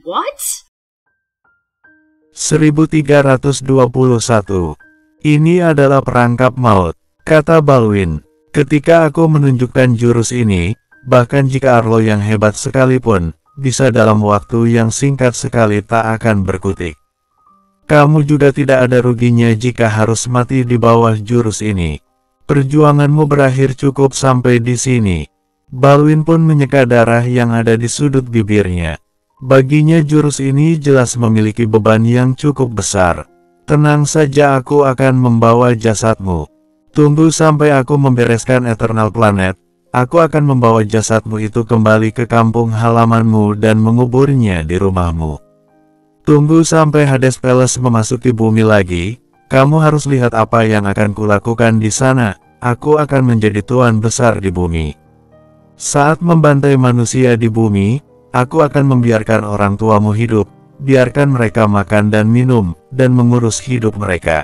What? 1321. Ini adalah perangkap maut, kata Balwin. Ketika aku menunjukkan jurus ini, bahkan jika Arlo yang hebat sekalipun, bisa dalam waktu yang singkat sekali tak akan berkutik. Kamu juga tidak ada ruginya jika harus mati di bawah jurus ini. Perjuanganmu berakhir cukup sampai di sini. Balwin pun menyeka darah yang ada di sudut bibirnya. Baginya jurus ini jelas memiliki beban yang cukup besar. Tenang saja, aku akan membawa jasadmu. Tunggu sampai aku membereskan Eternal Planet. Aku akan membawa jasadmu itu kembali ke kampung halamanmu dan menguburnya di rumahmu. Tunggu sampai Hades Palace memasuki bumi lagi. Kamu harus lihat apa yang akan kulakukan di sana. Aku akan menjadi tuan besar di bumi. Saat membantai manusia di bumi, aku akan membiarkan orang tuamu hidup. Biarkan mereka makan dan minum, dan mengurus hidup mereka,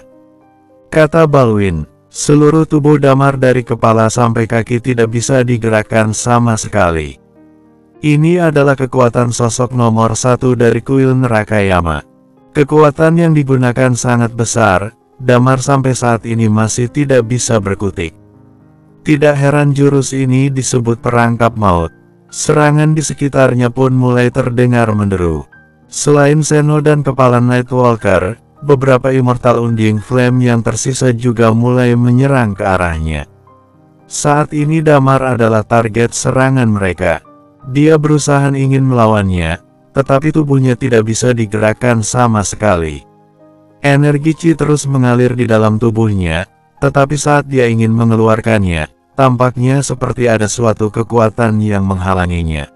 kata Balwin. Seluruh tubuh Damar dari kepala sampai kaki tidak bisa digerakkan sama sekali. Ini adalah kekuatan sosok nomor 1 dari kuil neraka Yama. Kekuatan yang digunakan sangat besar. Damar sampai saat ini masih tidak bisa berkutik. Tidak heran jurus ini disebut perangkap maut. Serangan di sekitarnya pun mulai terdengar menderu. Selain Zeno dan kepala Nightwalker, beberapa Immortal Undying Flame yang tersisa juga mulai menyerang ke arahnya. Saat ini Damar adalah target serangan mereka. Dia berusaha ingin melawannya, tetapi tubuhnya tidak bisa digerakkan sama sekali. Energi Chi terus mengalir di dalam tubuhnya, tetapi saat dia ingin mengeluarkannya, tampaknya seperti ada suatu kekuatan yang menghalanginya.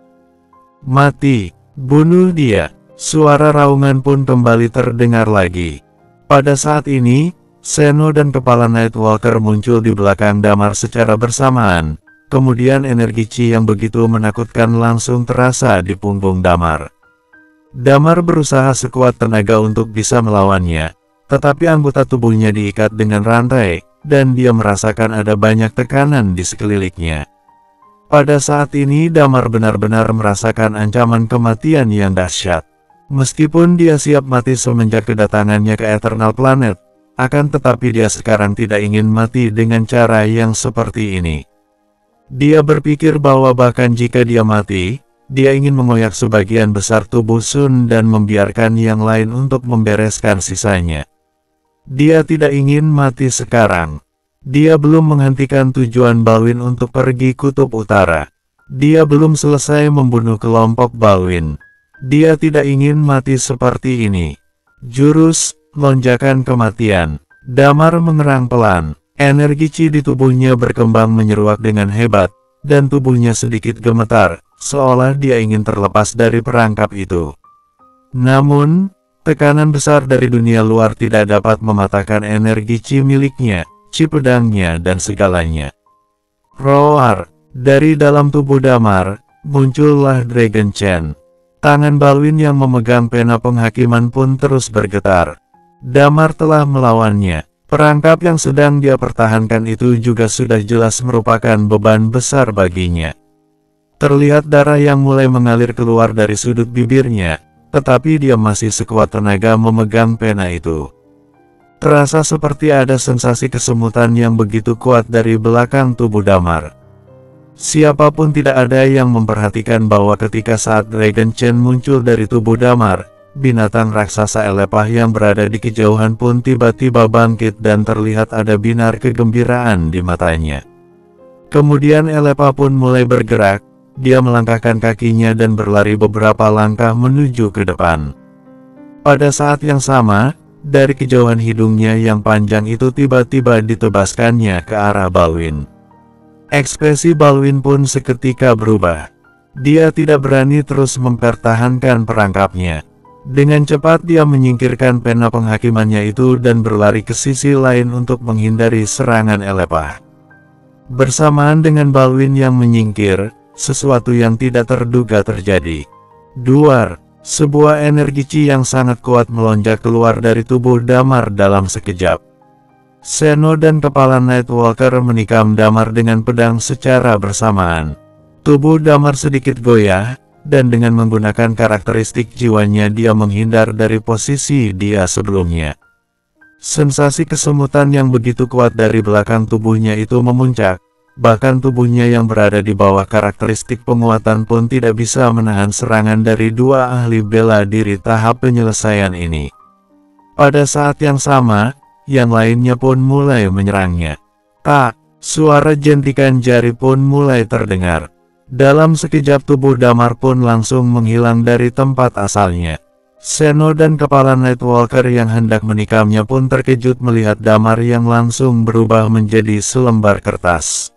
Mati, bunuh dia. Suara raungan pun kembali terdengar lagi. Pada saat ini, Zeno dan kepala Nightwalker muncul di belakang Damar secara bersamaan. Kemudian energi Chi yang begitu menakutkan langsung terasa di punggung Damar. Damar berusaha sekuat tenaga untuk bisa melawannya, tetapi anggota tubuhnya diikat dengan rantai, dan dia merasakan ada banyak tekanan di sekelilingnya. Pada saat ini Damar benar-benar merasakan ancaman kematian yang dahsyat. Meskipun dia siap mati semenjak kedatangannya ke Eternal Planet, akan tetapi dia sekarang tidak ingin mati dengan cara yang seperti ini. Dia berpikir bahwa bahkan jika dia mati, dia ingin mengoyak sebagian besar tubuh Sun dan membiarkan yang lain untuk membereskan sisanya. Dia tidak ingin mati sekarang. Dia belum menghentikan tujuan Balwin untuk pergi Kutub Utara. Dia belum selesai membunuh kelompok Balwin. Dia tidak ingin mati seperti ini. Jurus, lonjakan kematian. Damar mengerang pelan. Energi Chi di tubuhnya berkembang menyeruak dengan hebat, dan tubuhnya sedikit gemetar, seolah dia ingin terlepas dari perangkap itu. Namun, tekanan besar dari dunia luar tidak dapat mematahkan energi Chi miliknya, Chi pedangnya dan segalanya. Roar! Dari dalam tubuh Damar, muncullah Dragon Chen. Tangan Balwin yang memegang pena penghakiman pun terus bergetar. Damar telah melawannya. Perangkap yang sedang dia pertahankan itu juga sudah jelas merupakan beban besar baginya. Terlihat darah yang mulai mengalir keluar dari sudut bibirnya, tetapi dia masih sekuat tenaga memegang pena itu. Terasa seperti ada sensasi kesemutan yang begitu kuat dari belakang tubuh Damar. Siapapun tidak ada yang memperhatikan bahwa ketika saat Dragon Chen muncul dari tubuh Damar, binatang raksasa Elepah yang berada di kejauhan pun tiba-tiba bangkit dan terlihat ada binar kegembiraan di matanya. Kemudian Elepah pun mulai bergerak, dia melangkahkan kakinya dan berlari beberapa langkah menuju ke depan. Pada saat yang sama, dari kejauhan hidungnya yang panjang itu tiba-tiba ditebaskannya ke arah Balwin. Ekspresi Balwin pun seketika berubah. Dia tidak berani terus mempertahankan perangkapnya. Dengan cepat dia menyingkirkan pena penghakimannya itu dan berlari ke sisi lain untuk menghindari serangan Elepah. Bersamaan dengan Balwin yang menyingkir, sesuatu yang tidak terduga terjadi. Duar, sebuah energi Chi yang sangat kuat melonjak keluar dari tubuh Damar dalam sekejap. Zeno dan kepala Nightwalker menikam Damar dengan pedang secara bersamaan. Tubuh Damar sedikit goyah, dan dengan menggunakan karakteristik jiwanya dia menghindar dari posisi dia sebelumnya. Sensasi kesemutan yang begitu kuat dari belakang tubuhnya itu memuncak, bahkan tubuhnya yang berada di bawah karakteristik penguatan pun tidak bisa menahan serangan dari dua ahli bela diri tahap penyelesaian ini. Pada saat yang sama, yang lainnya pun mulai menyerangnya. Tak, suara jentikan jari pun mulai terdengar. Dalam sekejap tubuh Damar pun langsung menghilang dari tempat asalnya. Seno dan kepala Nightwalker yang hendak menikamnya pun terkejut melihat Damar yang langsung berubah menjadi selembar kertas.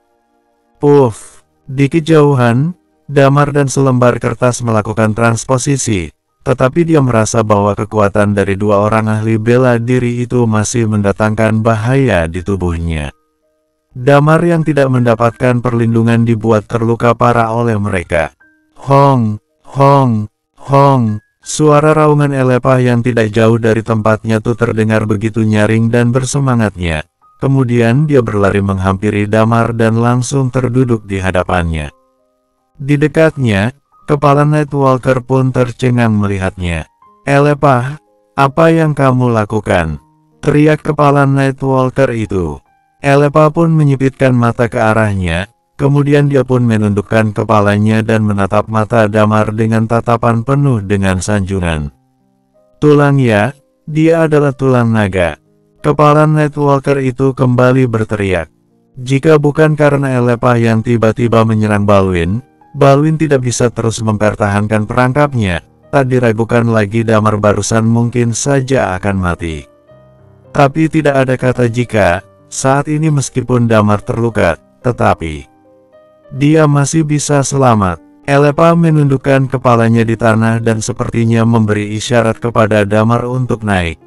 Puff! Di kejauhan, Damar dan selembar kertas melakukan transposisi, tetapi dia merasa bahwa kekuatan dari dua orang ahli bela diri itu masih mendatangkan bahaya di tubuhnya. Damar yang tidak mendapatkan perlindungan dibuat terluka parah oleh mereka. Hong, hong, hong. Suara raungan Elepah yang tidak jauh dari tempatnya tuh terdengar begitu nyaring dan bersemangatnya. Kemudian dia berlari menghampiri Damar dan langsung terduduk di hadapannya. Di dekatnya, kepala Nightwalker pun tercengang melihatnya. Elepah, apa yang kamu lakukan? Teriak kepala Nightwalker itu. Elepah pun menyipitkan mata ke arahnya, kemudian dia pun menundukkan kepalanya dan menatap mata Damar dengan tatapan penuh dengan sanjungan. Tulang ya, dia adalah tulang naga. Kepala Nightwalker itu kembali berteriak. Jika bukan karena Elepah yang tiba-tiba menyerang Balwin, Balwin tidak bisa terus mempertahankan perangkapnya. Tak diragukan lagi Damar barusan mungkin saja akan mati. Tapi tidak ada kata jika. Saat ini meskipun Damar terluka, tetapi dia masih bisa selamat. Elepah menundukkan kepalanya di tanah dan sepertinya memberi isyarat kepada Damar untuk naik.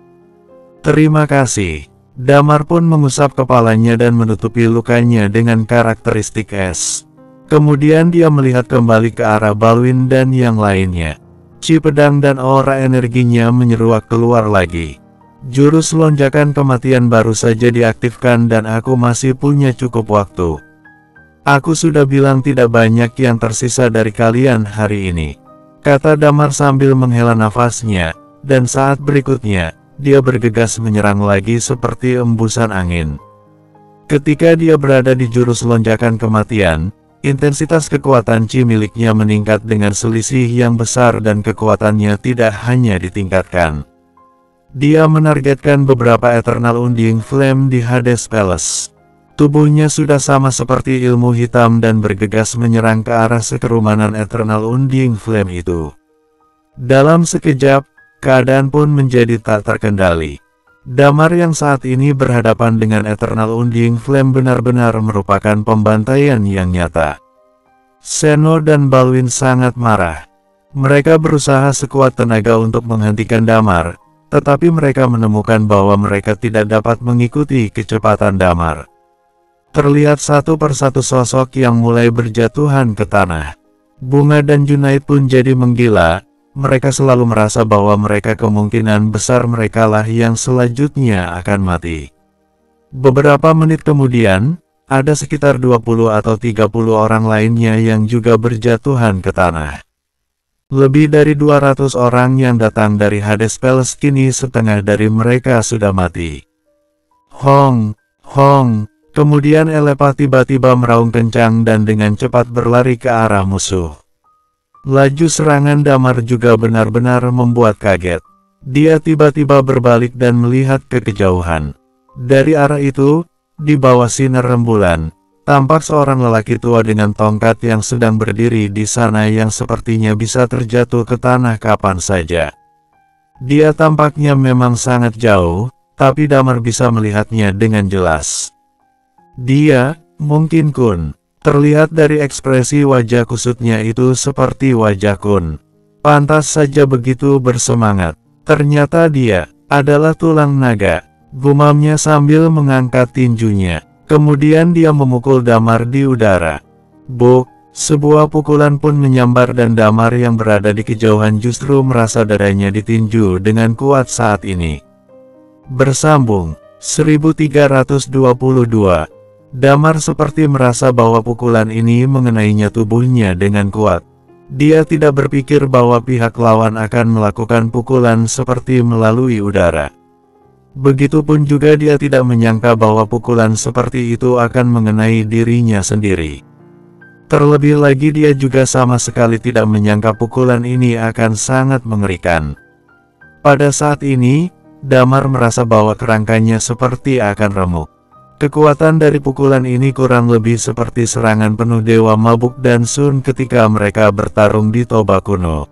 Terima kasih. Damar pun mengusap kepalanya dan menutupi lukanya dengan karakteristik es. Kemudian dia melihat kembali ke arah Balwin dan yang lainnya. Chi pedang dan aura energinya menyeruak keluar lagi. Jurus lonjakan kematian baru saja diaktifkan dan aku masih punya cukup waktu. Aku sudah bilang tidak banyak yang tersisa dari kalian hari ini, kata Damar sambil menghela nafasnya, dan saat berikutnya, dia bergegas menyerang lagi seperti embusan angin. Ketika dia berada di jurus lonjakan kematian, intensitas kekuatan Chi miliknya meningkat dengan selisih yang besar dan kekuatannya tidak hanya ditingkatkan. Dia menargetkan beberapa Eternal Undying Flame di Hades Palace. Tubuhnya sudah sama seperti ilmu hitam dan bergegas menyerang ke arah sekerumanan Eternal Undying Flame itu. Dalam sekejap, keadaan pun menjadi tak terkendali. Damar yang saat ini berhadapan dengan Eternal Undying Flame benar-benar merupakan pembantaian yang nyata. Seno dan Balwin sangat marah. Mereka berusaha sekuat tenaga untuk menghentikan Damar, tetapi mereka menemukan bahwa mereka tidak dapat mengikuti kecepatan Damar. Terlihat satu persatu sosok yang mulai berjatuhan ke tanah. Bunga dan Junaid pun jadi menggila, mereka selalu merasa bahwa mereka kemungkinan besar merekalah yang selanjutnya akan mati. Beberapa menit kemudian, ada sekitar 20 atau 30 orang lainnya yang juga berjatuhan ke tanah. Lebih dari 200 orang yang datang dari Hades Palace kini setengah dari mereka sudah mati. Hong, hong, kemudian Elepah tiba-tiba meraung kencang dan dengan cepat berlari ke arah musuh. Laju serangan Damar juga benar-benar membuat kaget. Dia tiba-tiba berbalik dan melihat ke kejauhan. Dari arah itu, di bawah sinar rembulan, tampak seorang lelaki tua dengan tongkat yang sedang berdiri di sana yang sepertinya bisa terjatuh ke tanah kapan saja. Dia tampaknya memang sangat jauh, tapi Damar bisa melihatnya dengan jelas. Dia, mungkin Kun. Terlihat dari ekspresi wajah kusutnya itu seperti wajah Kun. Pantas saja begitu bersemangat. Ternyata dia adalah tulang naga, gumamnya sambil mengangkat tinjunya. Kemudian dia memukul Damar di udara. Buk, sebuah pukulan pun menyambar dan Damar yang berada di kejauhan justru merasa dadanya ditinju dengan kuat saat ini. Bersambung, 1322. Damar seperti merasa bahwa pukulan ini mengenainya tubuhnya dengan kuat. Dia tidak berpikir bahwa pihak lawan akan melakukan pukulan seperti melalui udara. Begitupun juga dia tidak menyangka bahwa pukulan seperti itu akan mengenai dirinya sendiri. Terlebih lagi dia juga sama sekali tidak menyangka pukulan ini akan sangat mengerikan. Pada saat ini, Damar merasa bahwa kerangkanya seperti akan remuk. Kekuatan dari pukulan ini kurang lebih seperti serangan penuh Dewa Mabuk dan Sun ketika mereka bertarung di Toba kuno.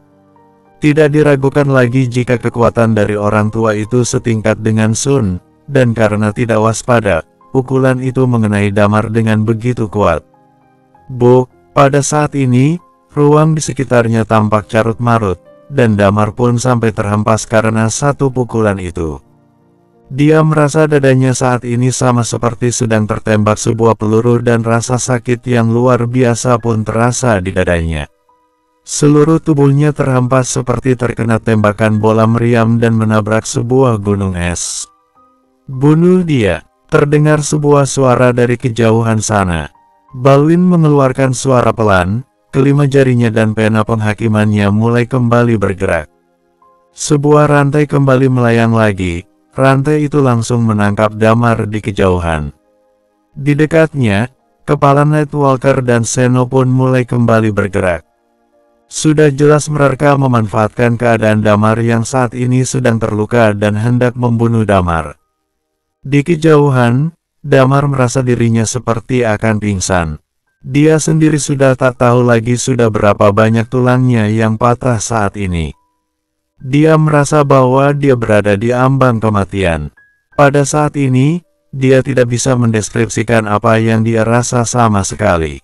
Tidak diragukan lagi jika kekuatan dari orang tua itu setingkat dengan Sun, dan karena tidak waspada, pukulan itu mengenai Damar dengan begitu kuat. Pada saat ini, ruang di sekitarnya tampak carut-marut, dan Damar pun sampai terhempas karena satu pukulan itu. Dia merasa dadanya saat ini sama seperti sedang tertembak sebuah peluru dan rasa sakit yang luar biasa pun terasa di dadanya. Seluruh tubuhnya terhempas seperti terkena tembakan bola meriam dan menabrak sebuah gunung es. "Bunuh dia!" terdengar sebuah suara dari kejauhan sana. Balwin mengeluarkan suara pelan, kelima jarinya dan pena penghakimannya mulai kembali bergerak. Sebuah rantai kembali melayang lagi. Rantai itu langsung menangkap Damar di kejauhan. Di dekatnya, kepala Nightwalker dan Seno pun mulai kembali bergerak. Sudah jelas mereka memanfaatkan keadaan Damar yang saat ini sedang terluka dan hendak membunuh Damar. Di kejauhan, Damar merasa dirinya seperti akan pingsan. Dia sendiri sudah tak tahu lagi sudah berapa banyak tulangnya yang patah saat ini. Dia merasa bahwa dia berada di ambang kematian. Pada saat ini, dia tidak bisa mendeskripsikan apa yang dia rasa sama sekali.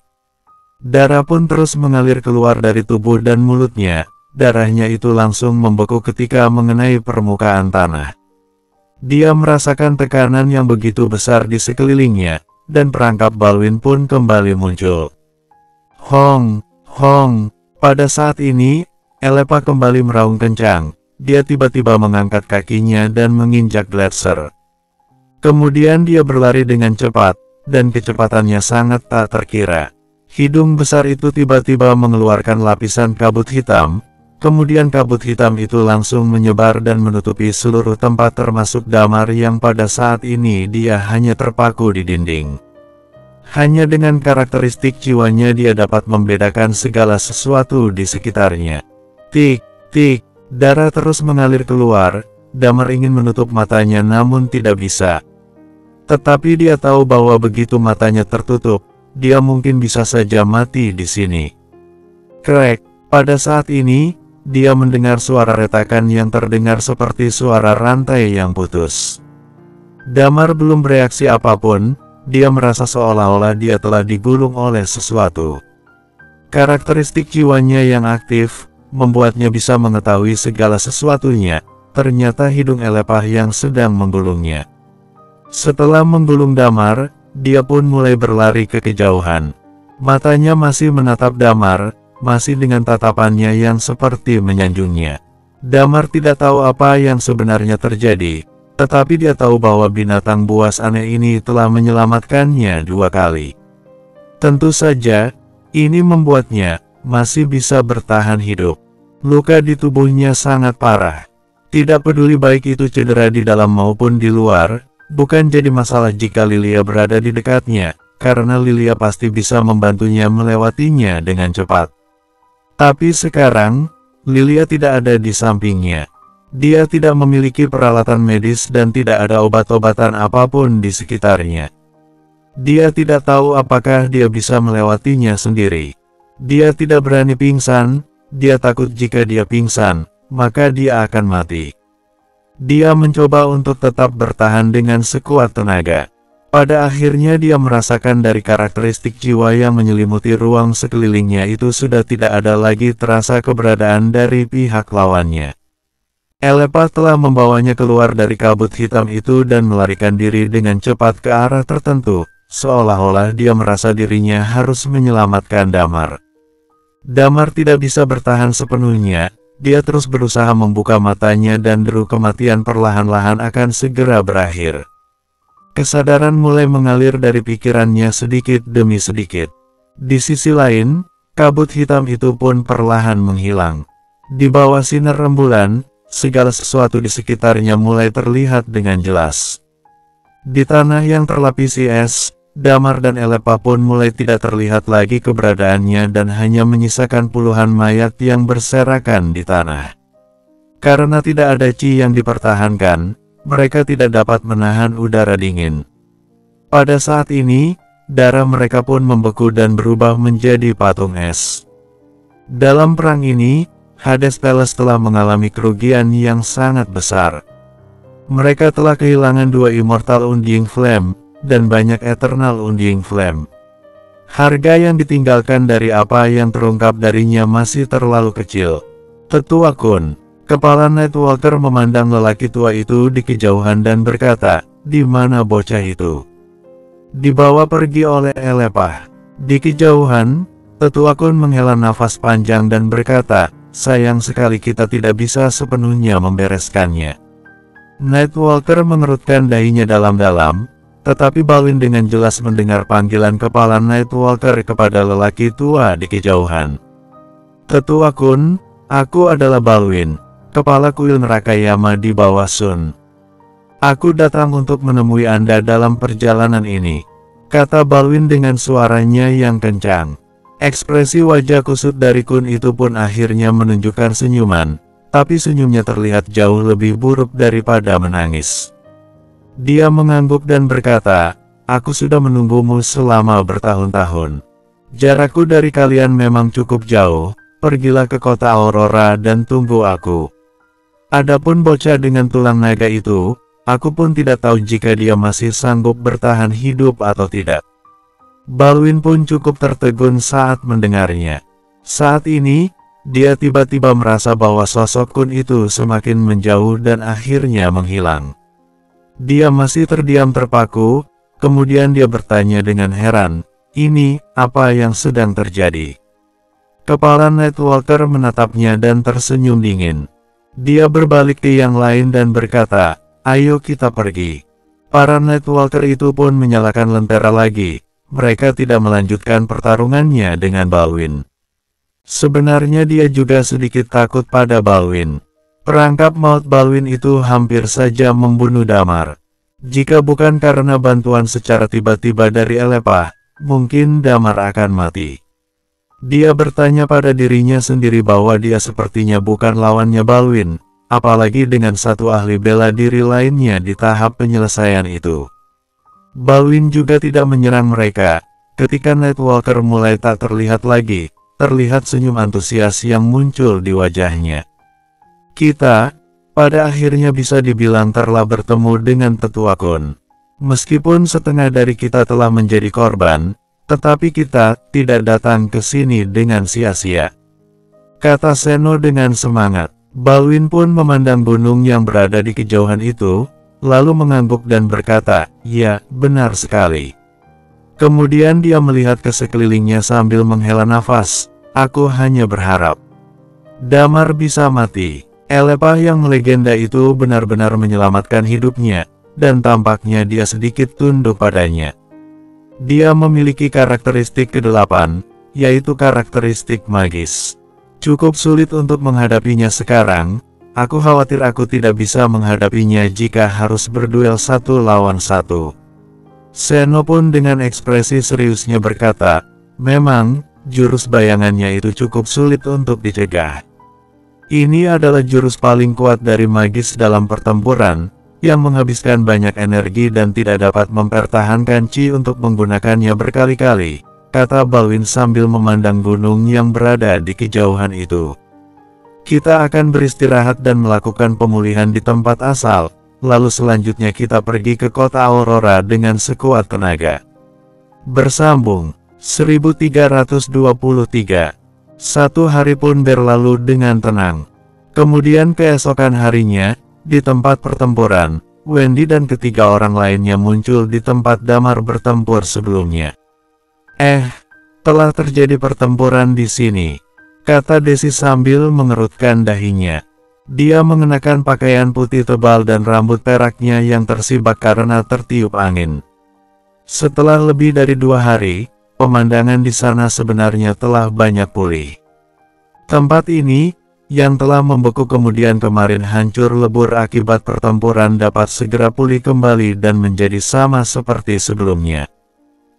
Darah pun terus mengalir keluar dari tubuh dan mulutnya. Darahnya itu langsung membeku ketika mengenai permukaan tanah. Dia merasakan tekanan yang begitu besar di sekelilingnya, dan perangkap Balwin pun kembali muncul. Hong! Hong! Pada saat ini, Elepa kembali meraung kencang. Dia tiba-tiba mengangkat kakinya dan menginjak Gletser. Kemudian dia berlari dengan cepat, dan kecepatannya sangat tak terkira. Hidung besar itu tiba-tiba mengeluarkan lapisan kabut hitam. Kemudian kabut hitam itu langsung menyebar dan menutupi seluruh tempat termasuk Damar yang pada saat ini dia hanya terpaku di dinding. Hanya dengan karakteristik jiwanya dia dapat membedakan segala sesuatu di sekitarnya. Tik, tik, darah terus mengalir keluar. Damar ingin menutup matanya namun tidak bisa. Tetapi dia tahu bahwa begitu matanya tertutup, dia mungkin bisa saja mati di sini. Krek, pada saat ini, dia mendengar suara retakan yang terdengar seperti suara rantai yang putus. Damar belum bereaksi apapun, dia merasa seolah-olah dia telah digulung oleh sesuatu. Karakteristik jiwanya yang aktif membuatnya bisa mengetahui segala sesuatunya. Ternyata hidung Elepah yang sedang menggulungnya. Setelah menggulung Damar, dia pun mulai berlari ke kejauhan. Matanya masih menatap Damar, masih dengan tatapannya yang seperti menyanjungnya. Damar tidak tahu apa yang sebenarnya terjadi, tetapi dia tahu bahwa binatang buas aneh ini telah menyelamatkannya 2 kali. Tentu saja, ini membuatnya masih bisa bertahan hidup. Luka di tubuhnya sangat parah. Tidak peduli baik itu cedera di dalam maupun di luar, bukan jadi masalah jika Lilia berada di dekatnya, karena Lilia pasti bisa membantunya melewatinya dengan cepat. Tapi sekarang, Lilia tidak ada di sampingnya. Dia tidak memiliki peralatan medis dan tidak ada obat-obatan apapun di sekitarnya. Dia tidak tahu apakah dia bisa melewatinya sendiri. Dia tidak berani pingsan. Dia takut jika dia pingsan, maka dia akan mati. Dia mencoba untuk tetap bertahan dengan sekuat tenaga. Pada akhirnya dia merasakan dari karakteristik jiwa yang menyelimuti ruang sekelilingnya itu sudah tidak ada lagi terasa keberadaan dari pihak lawannya. Elepah telah membawanya keluar dari kabut hitam itu dan melarikan diri dengan cepat ke arah tertentu, seolah-olah dia merasa dirinya harus menyelamatkan Damar. Damar tidak bisa bertahan sepenuhnya, dia terus berusaha membuka matanya dan deru kematian perlahan-lahan akan segera berakhir. Kesadaran mulai mengalir dari pikirannya sedikit demi sedikit. Di sisi lain, Kabut hitam itu pun perlahan menghilang. Di bawah sinar rembulan, segala sesuatu di sekitarnya mulai terlihat dengan jelas. Di tanah yang terlapisi es, Damar dan Elepa pun mulai tidak terlihat lagi keberadaannya dan hanya menyisakan puluhan mayat yang berserakan di tanah. Karena tidak ada Qi yang dipertahankan, mereka tidak dapat menahan udara dingin. Pada saat ini, darah mereka pun membeku dan berubah menjadi patung es. Dalam perang ini, Hades Palace telah mengalami kerugian yang sangat besar. Mereka telah kehilangan 2 Immortal Undying Flame, dan banyak Eternal Undying Flame. Harga yang ditinggalkan dari apa yang terungkap darinya masih terlalu kecil. Tetua Kun, kepala Nightwalker memandang lelaki tua itu di kejauhan dan berkata, "Di mana bocah itu?" Dibawa pergi oleh Elepa. Di kejauhan, Tetua Kun menghela nafas panjang dan berkata, "Sayang sekali kita tidak bisa sepenuhnya membereskannya." Nightwalker mengerutkan dahinya dalam-dalam, tetapi Balwin dengan jelas mendengar panggilan kepala Nightwalker kepada lelaki tua di kejauhan. "Tetua Kun, aku adalah Balwin, kepala kuil neraka Yama di bawah Sun. Aku datang untuk menemui Anda dalam perjalanan ini," kata Balwin dengan suaranya yang kencang. Ekspresi wajah kusut dari Kun itu pun akhirnya menunjukkan senyuman, tapi senyumnya terlihat jauh lebih buruk daripada menangis. Dia mengangguk dan berkata, "Aku sudah menunggumu selama bertahun-tahun. Jarakku dari kalian memang cukup jauh, pergilah ke kota Aurora dan tunggu aku. Adapun bocah dengan tulang naga itu, aku pun tidak tahu jika dia masih sanggup bertahan hidup atau tidak." Balwin pun cukup tertegun saat mendengarnya. Saat ini, dia tiba-tiba merasa bahwa sosok Kun itu semakin menjauh dan akhirnya menghilang. Dia masih terdiam terpaku, kemudian dia bertanya dengan heran, "Ini, apa yang sedang terjadi?" Kepala Nightwalker menatapnya dan tersenyum dingin. Dia berbalik ke yang lain dan berkata, "Ayo kita pergi." Para Nightwalker itu pun menyalakan lentera lagi. Mereka tidak melanjutkan pertarungannya dengan Balwin. Sebenarnya dia juga sedikit takut pada Balwin. Perangkap maut Balwin itu hampir saja membunuh Damar. Jika bukan karena bantuan secara tiba-tiba dari Elepa, mungkin Damar akan mati. Dia bertanya pada dirinya sendiri bahwa dia sepertinya bukan lawannya Balwin, apalagi dengan satu ahli bela diri lainnya di tahap penyelesaian itu. Balwin juga tidak menyerang mereka. Ketika Nightwalker mulai tak terlihat lagi, terlihat senyum antusias yang muncul di wajahnya. "Kita, pada akhirnya bisa dibilang telah bertemu dengan Tetua Kun. Meskipun setengah dari kita telah menjadi korban, tetapi kita tidak datang ke sini dengan sia-sia," kata Seno dengan semangat. Balwin pun memandang gunung yang berada di kejauhan itu, lalu mengangguk dan berkata, "Ya, benar sekali." Kemudian dia melihat ke sekelilingnya sambil menghela nafas, "Aku hanya berharap Damar bisa mati." Elepa yang legenda itu benar-benar menyelamatkan hidupnya, dan tampaknya dia sedikit tunduk padanya. Dia memiliki karakteristik ke-8, yaitu karakteristik magis. Cukup sulit untuk menghadapinya sekarang. Aku khawatir aku tidak bisa menghadapinya jika harus berduel 1 lawan 1. Seno pun dengan ekspresi seriusnya berkata, "Memang, jurus bayangannya itu cukup sulit untuk dicegah. Ini adalah jurus paling kuat dari magis dalam pertempuran, yang menghabiskan banyak energi dan tidak dapat mempertahankan Qi untuk menggunakannya berkali-kali," kata Balwin sambil memandang gunung yang berada di kejauhan itu. "Kita akan beristirahat dan melakukan pemulihan di tempat asal, lalu selanjutnya kita pergi ke kota Aurora dengan sekuat tenaga." Bersambung 1323. Satu hari pun berlalu dengan tenang. Kemudian keesokan harinya, di tempat pertempuran, Wendy dan ketiga orang lainnya muncul di tempat Damar bertempur sebelumnya. Telah terjadi pertempuran di sini," kata Desi sambil mengerutkan dahinya. Dia mengenakan pakaian putih tebal dan rambut peraknya yang tersibak karena tertiup angin. Setelah lebih dari 2 hari, pemandangan di sana sebenarnya telah banyak pulih. Tempat ini, yang telah membeku kemudian kemarin hancur lebur akibat pertempuran dapat segera pulih kembali dan menjadi sama seperti sebelumnya.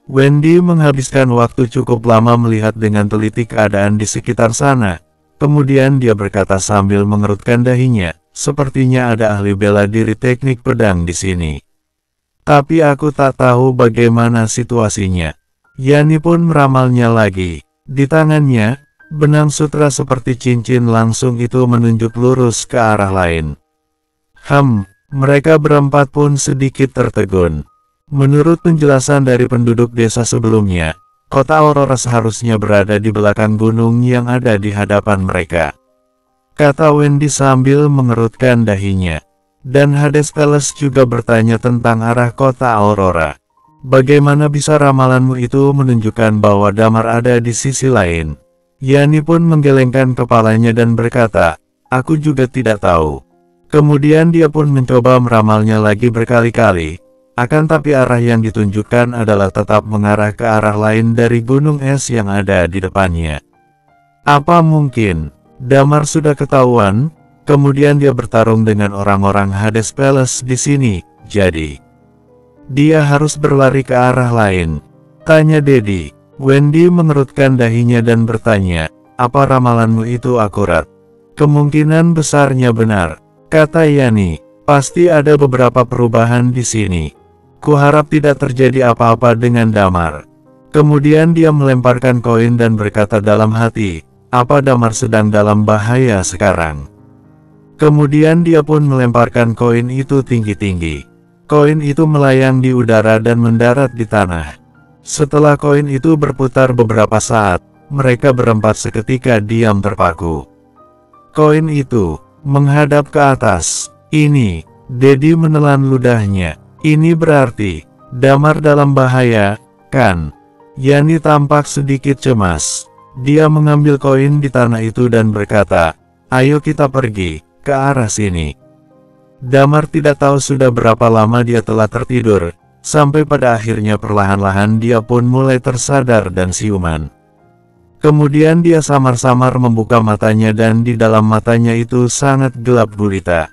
Wendy menghabiskan waktu cukup lama melihat dengan teliti keadaan di sekitar sana. Kemudian dia berkata sambil mengerutkan dahinya, sepertinya ada ahli bela diri teknik pedang di sini. Tapi aku tak tahu bagaimana situasinya. Yani pun meramalnya lagi. Di tangannya, benang sutra seperti cincin langsung itu menunjuk lurus ke arah lain. Mereka berempat pun sedikit tertegun. Menurut penjelasan dari penduduk desa sebelumnya, kota Aurora seharusnya berada di belakang gunung yang ada di hadapan mereka, kata Wendy sambil mengerutkan dahinya. Dan Hades Palace juga bertanya tentang arah kota Aurora. Bagaimana bisa ramalanmu itu menunjukkan bahwa Damar ada di sisi lain? Yani pun menggelengkan kepalanya dan berkata, aku juga tidak tahu. Kemudian dia pun mencoba meramalnya lagi berkali-kali. Akan tapi arah yang ditunjukkan adalah tetap mengarah ke arah lain dari gunung es yang ada di depannya. Apa mungkin Damar sudah ketahuan? Kemudian dia bertarung dengan orang-orang Hades Palace di sini, jadi dia harus berlari ke arah lain, tanya Dedi. Wendy mengerutkan dahinya dan bertanya, apa ramalanmu itu akurat? Kemungkinan besarnya benar, kata Yani. Pasti ada beberapa perubahan di sini. Kuharap tidak terjadi apa-apa dengan Damar. Kemudian dia melemparkan koin dan berkata dalam hati, apa Damar sedang dalam bahaya sekarang? Kemudian dia pun melemparkan koin itu tinggi-tinggi. Koin itu melayang di udara dan mendarat di tanah. Setelah koin itu berputar beberapa saat, mereka berempat seketika diam terpaku. Koin itu menghadap ke atas. Ini, Dedi menelan ludahnya. Ini berarti Damar dalam bahaya, kan? Yani tampak sedikit cemas. Dia mengambil koin di tanah itu dan berkata, ayo kita pergi ke arah sini. Damar tidak tahu sudah berapa lama dia telah tertidur, sampai pada akhirnya perlahan-lahan dia pun mulai tersadar dan siuman. Kemudian dia samar-samar membuka matanya dan di dalam matanya itu sangat gelap gulita.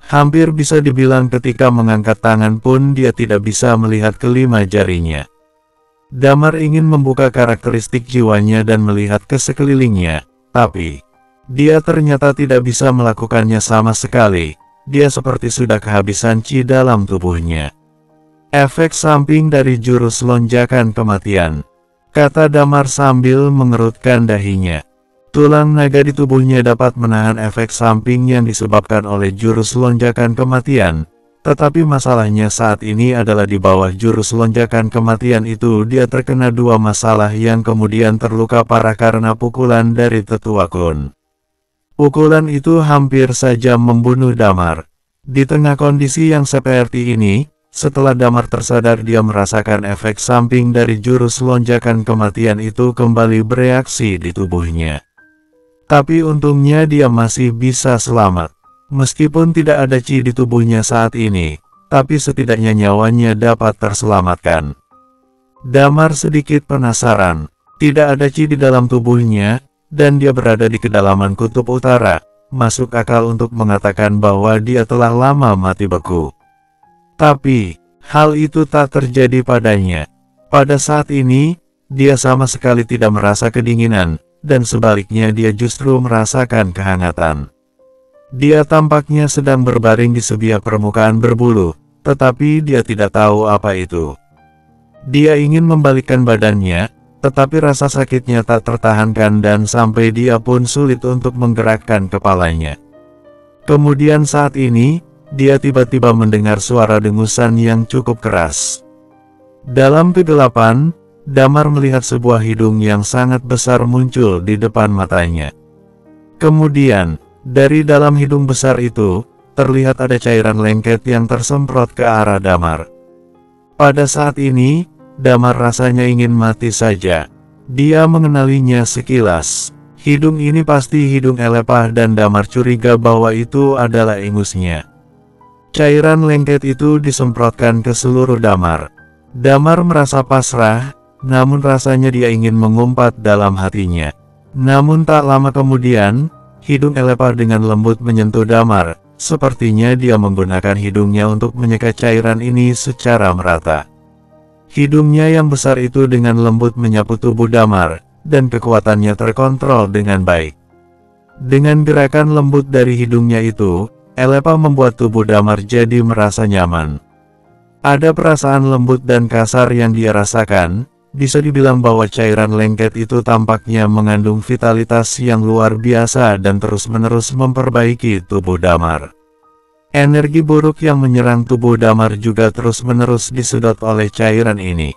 Hampir bisa dibilang ketika mengangkat tangan pun dia tidak bisa melihat kelima jarinya. Damar ingin membuka karakteristik jiwanya dan melihat ke sekelilingnya, tapi dia ternyata tidak bisa melakukannya sama sekali. Dia seperti sudah kehabisan chi dalam tubuhnya. Efek samping dari jurus lonjakan kematian, kata Damar sambil mengerutkan dahinya. Tulang naga di tubuhnya dapat menahan efek samping yang disebabkan oleh jurus lonjakan kematian. Tetapi masalahnya saat ini adalah di bawah jurus lonjakan kematian itu dia terkena dua masalah yang kemudian terluka parah karena pukulan dari tetua Kun. Pukulan itu hampir saja membunuh Damar. Di tengah kondisi yang seperti ini, setelah Damar tersadar dia merasakan efek samping dari jurus lonjakan kematian itu kembali bereaksi di tubuhnya. Tapi untungnya dia masih bisa selamat. Meskipun tidak ada chi di tubuhnya saat ini, tapi setidaknya nyawanya dapat terselamatkan. Damar sedikit penasaran. Tidak ada chi di dalam tubuhnya, dan dia berada di kedalaman kutub utara. Masuk akal untuk mengatakan bahwa dia telah lama mati beku. Tapi, hal itu tak terjadi padanya. Pada saat ini, dia sama sekali tidak merasa kedinginan, dan sebaliknya dia justru merasakan kehangatan. Dia tampaknya sedang berbaring di sebiak permukaan berbulu, tetapi dia tidak tahu apa itu. Dia ingin membalikkan badannya, tetapi rasa sakitnya tak tertahankan dan sampai dia pun sulit untuk menggerakkan kepalanya. Kemudian saat ini, dia tiba-tiba mendengar suara dengusan yang cukup keras. Dalam kegelapan, Damar melihat sebuah hidung yang sangat besar muncul di depan matanya. Kemudian, dari dalam hidung besar itu, terlihat ada cairan lengket yang tersemprot ke arah Damar. Pada saat ini, Damar rasanya ingin mati saja. Dia mengenalinya sekilas. Hidung ini pasti hidung Elepah dan Damar curiga bahwa itu adalah ingusnya. Cairan lengket itu disemprotkan ke seluruh Damar. Damar merasa pasrah, namun rasanya dia ingin mengumpat dalam hatinya. Namun tak lama kemudian, hidung Elepa dengan lembut menyentuh Damar. Sepertinya dia menggunakan hidungnya untuk menyekat cairan ini secara merata. Hidungnya yang besar itu dengan lembut menyapu tubuh Damar, dan kekuatannya terkontrol dengan baik. Dengan gerakan lembut dari hidungnya itu, Elepa membuat tubuh Damar jadi merasa nyaman. Ada perasaan lembut dan kasar yang dia rasakan. Bisa dibilang bahwa cairan lengket itu tampaknya mengandung vitalitas yang luar biasa dan terus-menerus memperbaiki tubuh Damar. Energi buruk yang menyerang tubuh Damar juga terus-menerus disedot oleh cairan ini.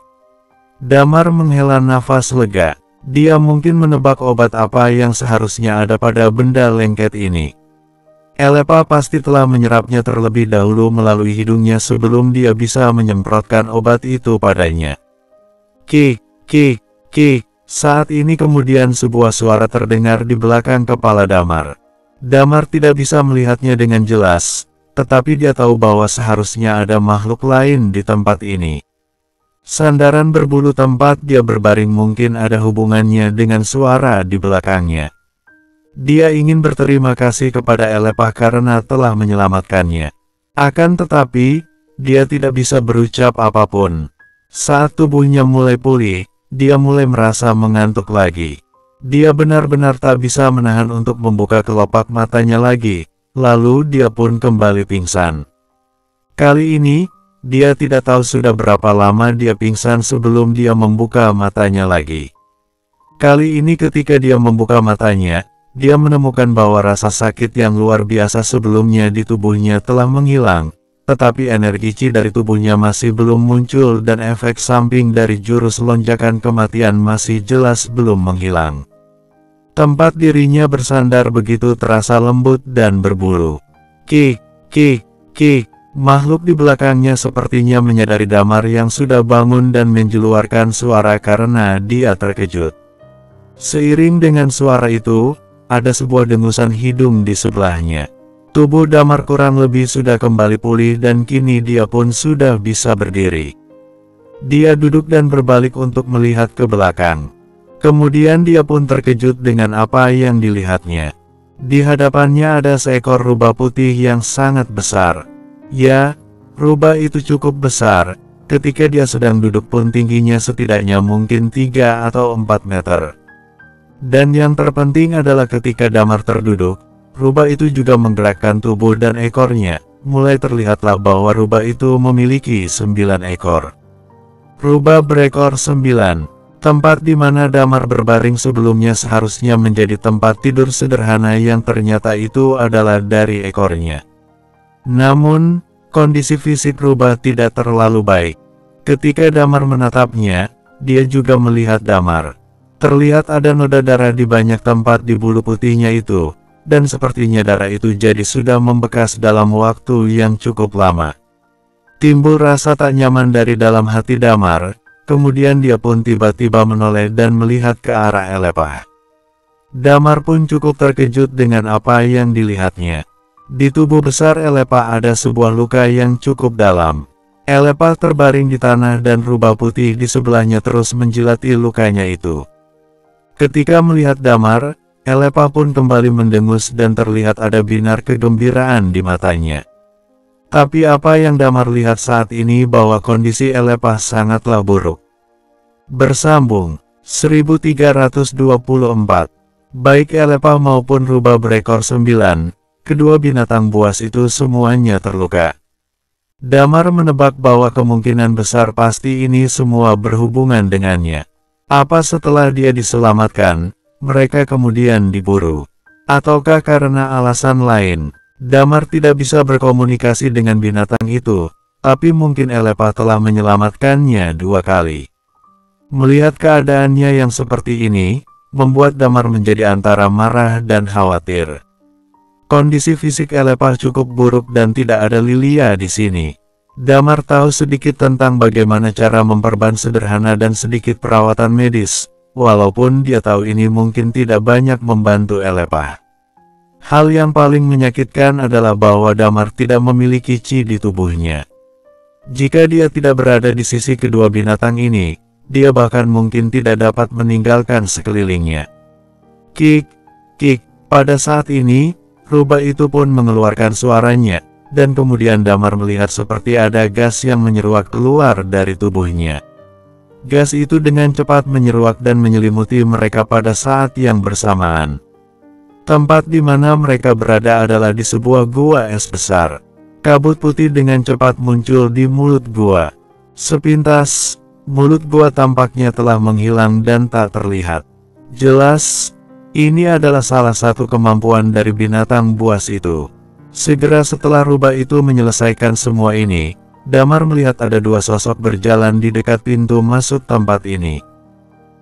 Damar menghela nafas lega. Dia mungkin menebak obat apa yang seharusnya ada pada benda lengket ini. Elepa pasti telah menyerapnya terlebih dahulu melalui hidungnya sebelum dia bisa menyemprotkan obat itu padanya. Kik, kik, kik. Saat ini kemudian sebuah suara terdengar di belakang kepala Damar. Damar tidak bisa melihatnya dengan jelas, tetapi dia tahu bahwa seharusnya ada makhluk lain di tempat ini. Sandaran berbulu tempat dia berbaring mungkin ada hubungannya dengan suara di belakangnya. Dia ingin berterima kasih kepada Elepa karena telah menyelamatkannya. Akan tetapi, dia tidak bisa berucap apapun. Saat tubuhnya mulai pulih, dia mulai merasa mengantuk lagi. Dia benar-benar tak bisa menahan untuk membuka kelopak matanya lagi, lalu dia pun kembali pingsan. Kali ini, dia tidak tahu sudah berapa lama dia pingsan sebelum dia membuka matanya lagi. Kali ini ketika dia membuka matanya, dia menemukan bahwa rasa sakit yang luar biasa sebelumnya di tubuhnya telah menghilang. Tetapi energi Qi dari tubuhnya masih belum muncul dan efek samping dari jurus lonjakan kematian masih jelas belum menghilang. Tempat dirinya bersandar begitu terasa lembut dan berbulu. Kik, kik, kik. Makhluk di belakangnya sepertinya menyadari Damar yang sudah bangun dan mengeluarkan suara karena dia terkejut. Seiring dengan suara itu, ada sebuah dengusan hidung di sebelahnya. Tubuh Damar kurang lebih sudah kembali pulih dan kini dia pun sudah bisa berdiri. Dia duduk dan berbalik untuk melihat ke belakang. Kemudian dia pun terkejut dengan apa yang dilihatnya. Di hadapannya ada seekor rubah putih yang sangat besar. Ya, rubah itu cukup besar. Ketika dia sedang duduk pun tingginya setidaknya mungkin 3 atau 4 meter. Dan yang terpenting adalah ketika Damar terduduk, rubah itu juga menggerakkan tubuh dan ekornya. Mulai terlihatlah bahwa rubah itu memiliki 9 ekor. Rubah berekor 9. Tempat di mana Damar berbaring sebelumnya seharusnya menjadi tempat tidur sederhana yang ternyata itu adalah dari ekornya. Namun, kondisi fisik rubah tidak terlalu baik. Ketika Damar menatapnya, dia juga melihat Damar. Terlihat ada noda darah di banyak tempat di bulu putihnya itu, dan sepertinya darah itu jadi sudah membekas dalam waktu yang cukup lama. Timbul rasa tak nyaman dari dalam hati Damar, kemudian dia pun tiba-tiba menoleh dan melihat ke arah Elepa. Damar pun cukup terkejut dengan apa yang dilihatnya. Di tubuh besar Elepa ada sebuah luka yang cukup dalam. Elepa terbaring di tanah dan rubah putih di sebelahnya terus menjilati lukanya itu. Ketika melihat Damar, Elepa pun kembali mendengus dan terlihat ada binar kegembiraan di matanya. Tapi apa yang Damar lihat saat ini bahwa kondisi Elepa sangatlah buruk. Bersambung 1324. Baik Elepa maupun rubah berekor 9, kedua binatang buas itu semuanya terluka. Damar menebak bahwa kemungkinan besar pasti ini semua berhubungan dengannya. Apa setelah dia diselamatkan, mereka kemudian diburu? Ataukah karena alasan lain, Damar tidak bisa berkomunikasi dengan binatang itu, tapi mungkin Elepa telah menyelamatkannya 2 kali. Melihat keadaannya yang seperti ini, membuat Damar menjadi antara marah dan khawatir. Kondisi fisik Elepa cukup buruk dan tidak ada Lilia di sini. Damar tahu sedikit tentang bagaimana cara memperban sederhana dan sedikit perawatan medis, walaupun dia tahu ini mungkin tidak banyak membantu Elepa. Hal yang paling menyakitkan adalah bahwa Damar tidak memiliki Qi di tubuhnya. Jika dia tidak berada di sisi kedua binatang ini, dia bahkan mungkin tidak dapat meninggalkan sekelilingnya. Kik, kik, pada saat ini, rubah itu pun mengeluarkan suaranya, dan kemudian Damar melihat seperti ada gas yang menyeruak keluar dari tubuhnya. Gas itu dengan cepat menyeruak dan menyelimuti mereka pada saat yang bersamaan. Tempat di mana mereka berada adalah di sebuah gua es besar. Kabut putih dengan cepat muncul di mulut gua. Sepintas, mulut gua tampaknya telah menghilang dan tak terlihat. Jelas, ini adalah salah satu kemampuan dari binatang buas itu. Segera setelah rubah itu menyelesaikan semua ini, Damar melihat ada dua sosok berjalan di dekat pintu masuk tempat ini.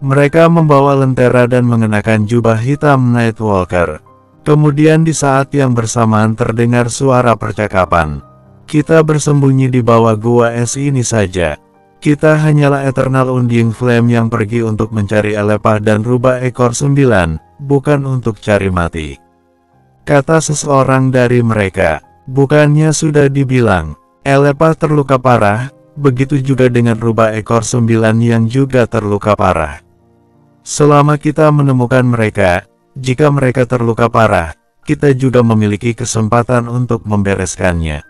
Mereka membawa lentera dan mengenakan jubah hitam Nightwalker. Kemudian di saat yang bersamaan terdengar suara percakapan. Kita bersembunyi di bawah gua es ini saja. Kita hanyalah Eternal Undying Flame yang pergi untuk mencari Elepah dan rubah ekor 9, bukan untuk cari mati. Kata seseorang dari mereka. Bukannya sudah dibilang, Elepah terluka parah, begitu juga dengan rubah ekor 9 yang juga terluka parah. Selama kita menemukan mereka, jika mereka terluka parah, kita juga memiliki kesempatan untuk membereskannya.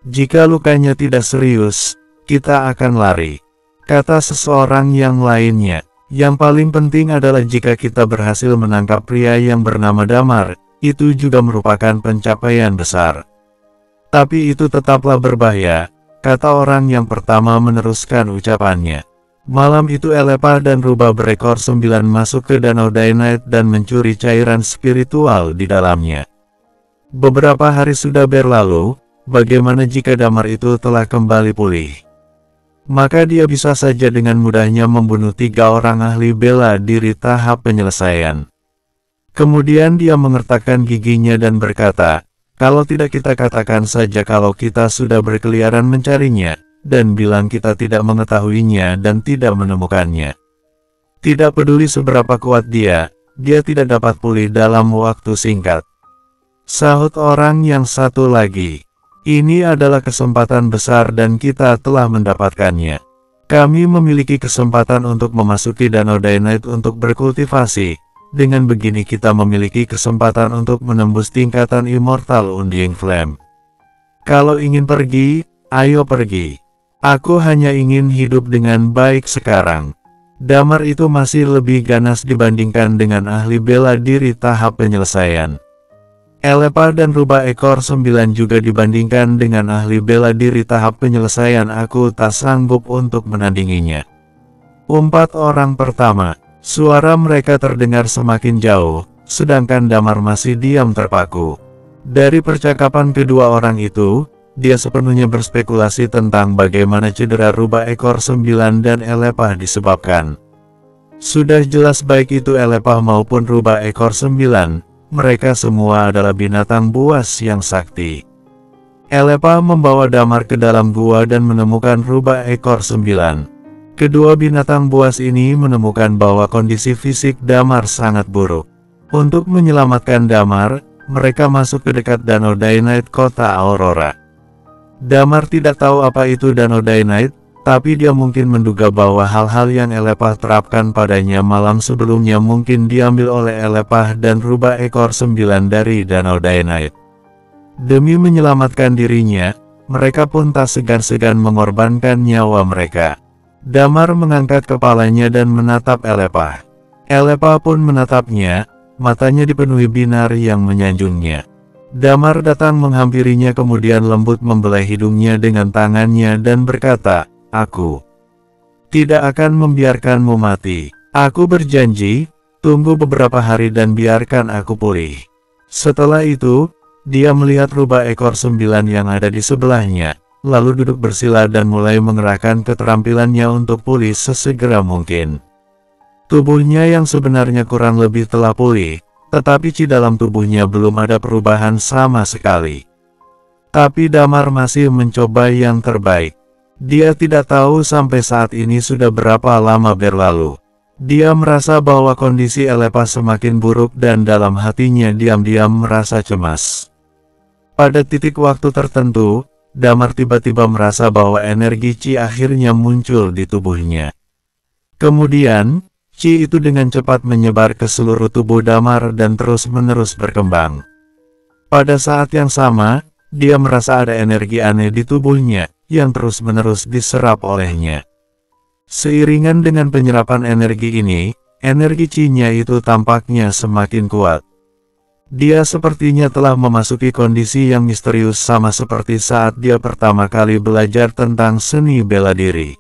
Jika lukanya tidak serius, kita akan lari. Kata seseorang yang lainnya. Yang paling penting adalah jika kita berhasil menangkap pria yang bernama Damar, itu juga merupakan pencapaian besar. Tapi itu tetaplah berbahaya, kata orang yang pertama meneruskan ucapannya. Malam itu Elepah dan rubah berekor 9 masuk ke Danau Dynite dan mencuri cairan spiritual di dalamnya. Beberapa hari sudah berlalu, bagaimana jika Damar itu telah kembali pulih? Maka dia bisa saja dengan mudahnya membunuh 3 orang ahli bela diri tahap penyelesaian. Kemudian dia mengertakkan giginya dan berkata, kalau tidak kita katakan saja kalau kita sudah berkeliaran mencarinya, dan bilang kita tidak mengetahuinya dan tidak menemukannya. Tidak peduli seberapa kuat dia tidak dapat pulih dalam waktu singkat. Sahut orang yang satu lagi. Ini adalah kesempatan besar dan kita telah mendapatkannya. Kami memiliki kesempatan untuk memasuki Danau Dynite untuk berkultivasi. Dengan begini kita memiliki kesempatan untuk menembus tingkatan Immortal Undying Flame. Kalau ingin pergi, ayo pergi. Aku hanya ingin hidup dengan baik sekarang. Damar itu masih lebih ganas dibandingkan dengan ahli bela diri tahap penyelesaian. Elepah dan rubah ekor 9 juga dibandingkan dengan ahli bela diri tahap penyelesaian. Aku tak sanggup untuk menandinginya. 4 orang pertama. Suara mereka terdengar semakin jauh, sedangkan Damar masih diam terpaku. Dari percakapan kedua orang itu, dia sepenuhnya berspekulasi tentang bagaimana cedera rubah ekor 9 dan Elepah disebabkan. Sudah jelas baik itu Elepah maupun rubah ekor 9, mereka semua adalah binatang buas yang sakti. Elepah membawa Damar ke dalam gua dan menemukan rubah ekor 9. Kedua binatang buas ini menemukan bahwa kondisi fisik Damar sangat buruk. Untuk menyelamatkan Damar, mereka masuk ke dekat Danau Dynite kota Aurora. Damar tidak tahu apa itu Danau Dynite, tapi dia mungkin menduga bahwa hal-hal yang Elepah terapkan padanya malam sebelumnya mungkin diambil oleh Elepah dan rubah ekor 9 dari Danau Dynite. Demi menyelamatkan dirinya, mereka pun tak segan-segan mengorbankan nyawa mereka. Damar mengangkat kepalanya dan menatap Elepah. Elepah pun menatapnya, matanya dipenuhi binar yang menyanjungnya. Damar datang menghampirinya kemudian lembut membelai hidungnya dengan tangannya dan berkata, "Aku tidak akan membiarkanmu mati. Aku berjanji, tunggu beberapa hari dan biarkan aku pulih." Setelah itu, dia melihat rubah ekor 9 yang ada di sebelahnya, lalu duduk bersila dan mulai mengerahkan keterampilannya untuk pulih sesegera mungkin. Tubuhnya yang sebenarnya kurang lebih telah pulih, tetapi di dalam tubuhnya belum ada perubahan sama sekali. Tapi Damar masih mencoba yang terbaik. Dia tidak tahu sampai saat ini sudah berapa lama berlalu. Dia merasa bahwa kondisi Elepah semakin buruk dan dalam hatinya diam-diam merasa cemas. Pada titik waktu tertentu, Damar tiba-tiba merasa bahwa energi Qi akhirnya muncul di tubuhnya. Kemudian, Qi itu dengan cepat menyebar ke seluruh tubuh Damar dan terus-menerus berkembang. Pada saat yang sama, dia merasa ada energi aneh di tubuhnya, yang terus-menerus diserap olehnya. Seiringan dengan penyerapan energi ini, energi Qi-nya itu tampaknya semakin kuat. Dia sepertinya telah memasuki kondisi yang misterius sama seperti saat dia pertama kali belajar tentang seni bela diri.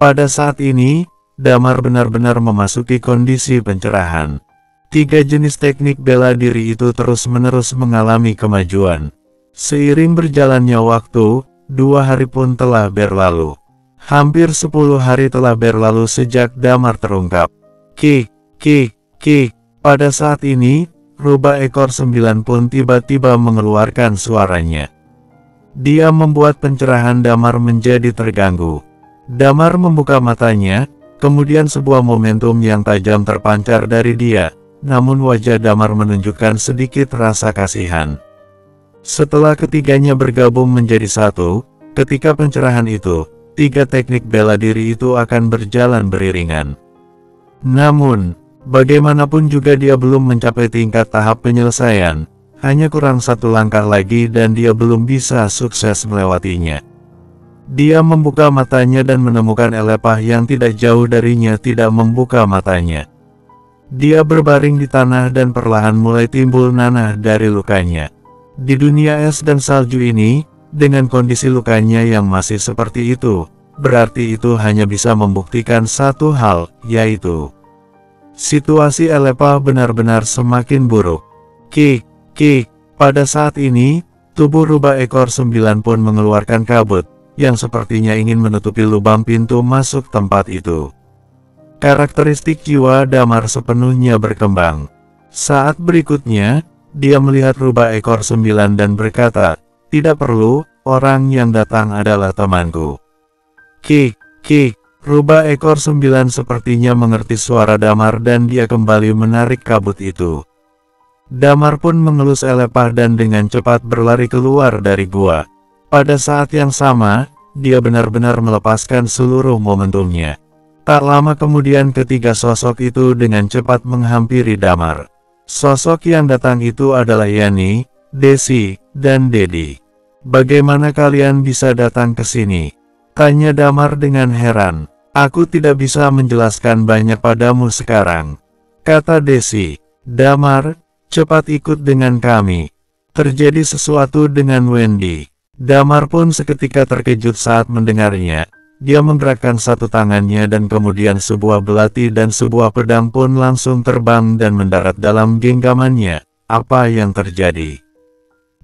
Pada saat ini, Damar benar-benar memasuki kondisi pencerahan. 3 jenis teknik bela diri itu terus-menerus mengalami kemajuan. Seiring berjalannya waktu, 2 hari pun telah berlalu. Hampir 10 hari telah berlalu sejak Damar terungkap. Kick, kick, kick. Pada saat ini, rubah ekor 9 pun tiba-tiba mengeluarkan suaranya. Dia membuat pencerahan Damar menjadi terganggu. Damar membuka matanya. Kemudian sebuah momentum yang tajam terpancar dari dia, namun wajah Damar menunjukkan sedikit rasa kasihan. Setelah ketiganya bergabung menjadi satu, ketika pencerahan itu, 3 teknik bela diri itu akan berjalan beriringan. Namun, bagaimanapun juga dia belum mencapai tingkat tahap penyelesaian, hanya kurang 1 langkah lagi dan dia belum bisa sukses melewatinya. Dia membuka matanya dan menemukan Elepah yang tidak jauh darinya tidak membuka matanya. Dia berbaring di tanah dan perlahan mulai timbul nanah dari lukanya. Di dunia es dan salju ini, dengan kondisi lukanya yang masih seperti itu, berarti itu hanya bisa membuktikan satu hal, yaitu situasi Elepah benar-benar semakin buruk. Kick, kick. Pada saat ini, tubuh rubah ekor 9 pun mengeluarkan kabut, yang sepertinya ingin menutupi lubang pintu masuk tempat itu. Karakteristik jiwa Damar sepenuhnya berkembang. Saat berikutnya, dia melihat rubah ekor 9 dan berkata, "Tidak perlu, orang yang datang adalah temanku." Kick, kick. Rubah ekor 9 sepertinya mengerti suara Damar dan dia kembali menarik kabut itu. Damar pun mengelus Elepah dan dengan cepat berlari keluar dari gua. Pada saat yang sama, dia benar-benar melepaskan seluruh momentumnya. Tak lama kemudian ketiga sosok itu dengan cepat menghampiri Damar. Sosok yang datang itu adalah Yani, Desi, dan Dedi. "Bagaimana kalian bisa datang ke sini?" tanya Damar dengan heran. "Aku tidak bisa menjelaskan banyak padamu sekarang," kata Desi. "Damar, cepat ikut dengan kami. Terjadi sesuatu dengan Wendy." Damar pun seketika terkejut saat mendengarnya. Dia menggerakkan satu tangannya dan kemudian sebuah belati dan sebuah pedang pun langsung terbang dan mendarat dalam genggamannya. "Apa yang terjadi?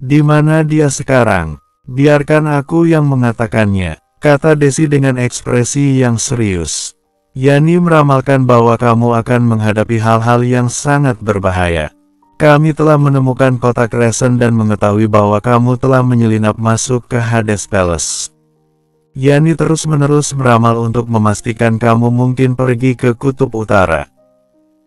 Di mana dia sekarang?" "Biarkan aku yang mengatakannya," kata Desi dengan ekspresi yang serius. "Yani meramalkan bahwa kamu akan menghadapi hal-hal yang sangat berbahaya. Kami telah menemukan kotak Crescent dan mengetahui bahwa kamu telah menyelinap masuk ke Hades Palace. Yani terus-menerus meramal untuk memastikan kamu mungkin pergi ke Kutub Utara.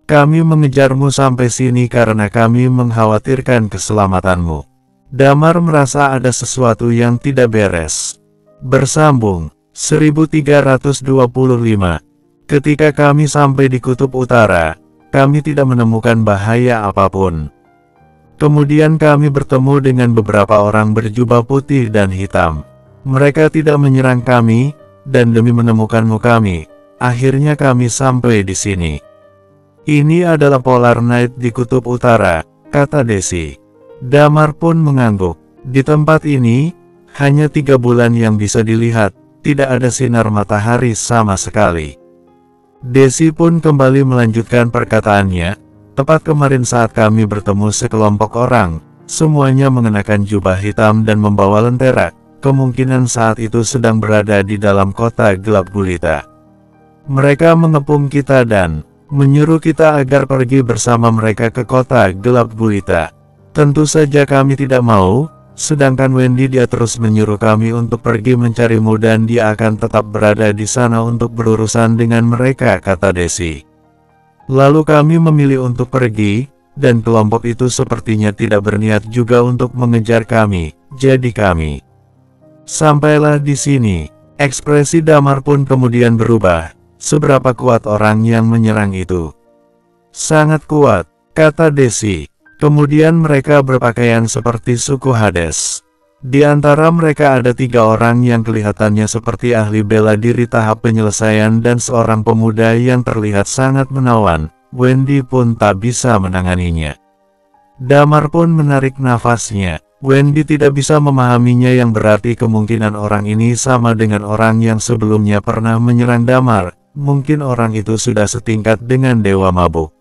Kami mengejarmu sampai sini karena kami mengkhawatirkan keselamatanmu." Damar merasa ada sesuatu yang tidak beres. Bersambung 1325. Ketika kami sampai di Kutub Utara, kami tidak menemukan bahaya apapun. Kemudian kami bertemu dengan beberapa orang berjubah putih dan hitam. Mereka tidak menyerang kami, dan demi menemukanmu akhirnya kami sampai di sini. "Ini adalah Polar Night di Kutub Utara," kata Desi. Damar pun mengangguk. Di tempat ini, hanya 3 bulan yang bisa dilihat, tidak ada sinar matahari sama sekali. Desi pun kembali melanjutkan perkataannya, "Tepat kemarin saat kami bertemu sekelompok orang, semuanya mengenakan jubah hitam dan membawa lentera, kemungkinan saat itu sedang berada di dalam kota gelap gulita. Mereka mengepung kita dan menyuruh kita agar pergi bersama mereka ke kota gelap gulita. Tentu saja kami tidak mau, sedangkan Wendy dia terus menyuruh kami untuk pergi mencarimu dan dia akan tetap berada di sana untuk berurusan dengan mereka," kata Desi. "Lalu kami memilih untuk pergi, dan kelompok itu sepertinya tidak berniat juga untuk mengejar kami, jadi kami sampailah di sini." Ekspresi Damar pun kemudian berubah. seberapa kuat orang yang menyerang itu? Sangat kuat, kata Desi. Kemudian mereka berpakaian seperti suku Hades. Di antara mereka ada 3 orang yang kelihatannya seperti ahli bela diri tahap penyelesaian dan seorang pemuda yang terlihat sangat menawan. Wendy pun tak bisa menanganinya. Damar pun menarik nafasnya. Wendy tidak bisa memahaminya, yang berarti kemungkinan orang ini sama dengan orang yang sebelumnya pernah menyerang Damar. Mungkin orang itu sudah setingkat dengan Dewa Mabuk.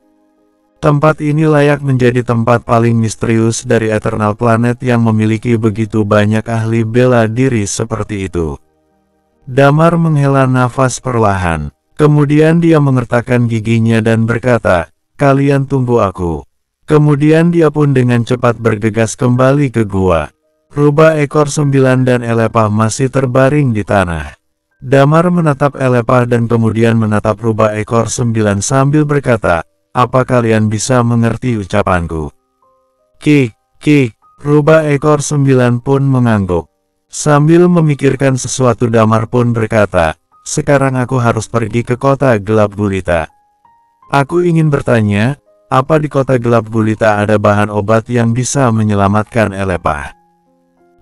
Tempat ini layak menjadi tempat paling misterius dari Eternal Planet yang memiliki begitu banyak ahli bela diri seperti itu. Damar menghela nafas perlahan. Kemudian dia mengertakkan giginya dan berkata, "Kalian tunggu aku." Kemudian dia pun dengan cepat bergegas kembali ke gua. Rubah ekor 9 dan Elepah masih terbaring di tanah. Damar menatap Elepah dan kemudian menatap rubah ekor 9 sambil berkata, "Apa kalian bisa mengerti ucapanku?" Kik, kik, rubah ekor 9 pun mengangguk. Sambil memikirkan sesuatu Damar pun berkata, "Sekarang aku harus pergi ke kota gelap gulita. Aku ingin bertanya, apa di kota gelap gulita ada bahan obat yang bisa menyelamatkan Elepah?"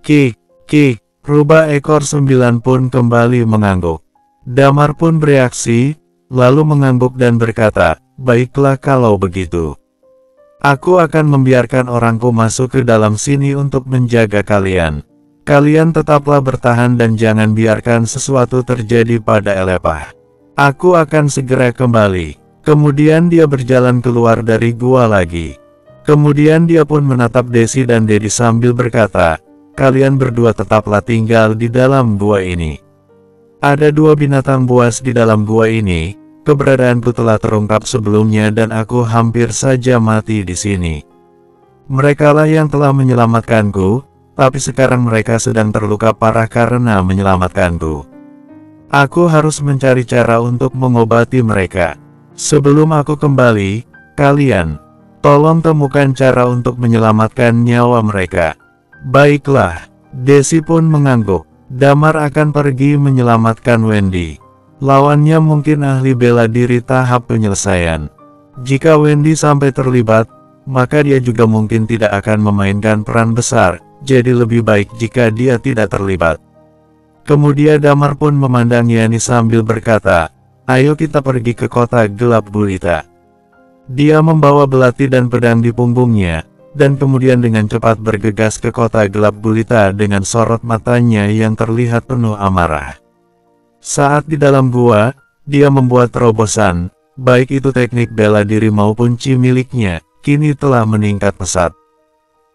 Kik, kik, rubah ekor 9 pun kembali mengangguk. Damar pun bereaksi, lalu mengangguk dan berkata, "Baiklah kalau begitu. Aku akan membiarkan orangku masuk ke dalam sini untuk menjaga kalian. Kalian tetaplah bertahan dan jangan biarkan sesuatu terjadi pada Elepah. Aku akan segera kembali." Kemudian dia berjalan keluar dari gua lagi. Kemudian dia pun menatap Desi dan Dedi sambil berkata, "Kalian berdua tetaplah tinggal di dalam gua ini. Ada 2 binatang buas di dalam gua ini. Keberadaanku telah terungkap sebelumnya dan aku hampir saja mati di sini. Merekalah yang telah menyelamatkanku, tapi sekarang mereka sedang terluka parah karena menyelamatkanku. Aku harus mencari cara untuk mengobati mereka. Sebelum aku kembali, kalian tolong temukan cara untuk menyelamatkan nyawa mereka." "Baiklah." Desi pun mengangguk. Damar akan pergi menyelamatkan Wendy. Lawannya mungkin ahli bela diri tahap penyelesaian. Jika Wendy sampai terlibat, maka dia juga mungkin tidak akan memainkan peran besar, jadi lebih baik jika dia tidak terlibat. Kemudian Damar pun memandang Yani sambil berkata, "Ayo kita pergi ke kota gelap gulita." Dia membawa belati dan pedang di punggungnya, dan kemudian dengan cepat bergegas ke kota gelap gulita dengan sorot matanya yang terlihat penuh amarah. Saat di dalam gua, dia membuat terobosan, baik itu teknik bela diri maupun chi miliknya, kini telah meningkat pesat.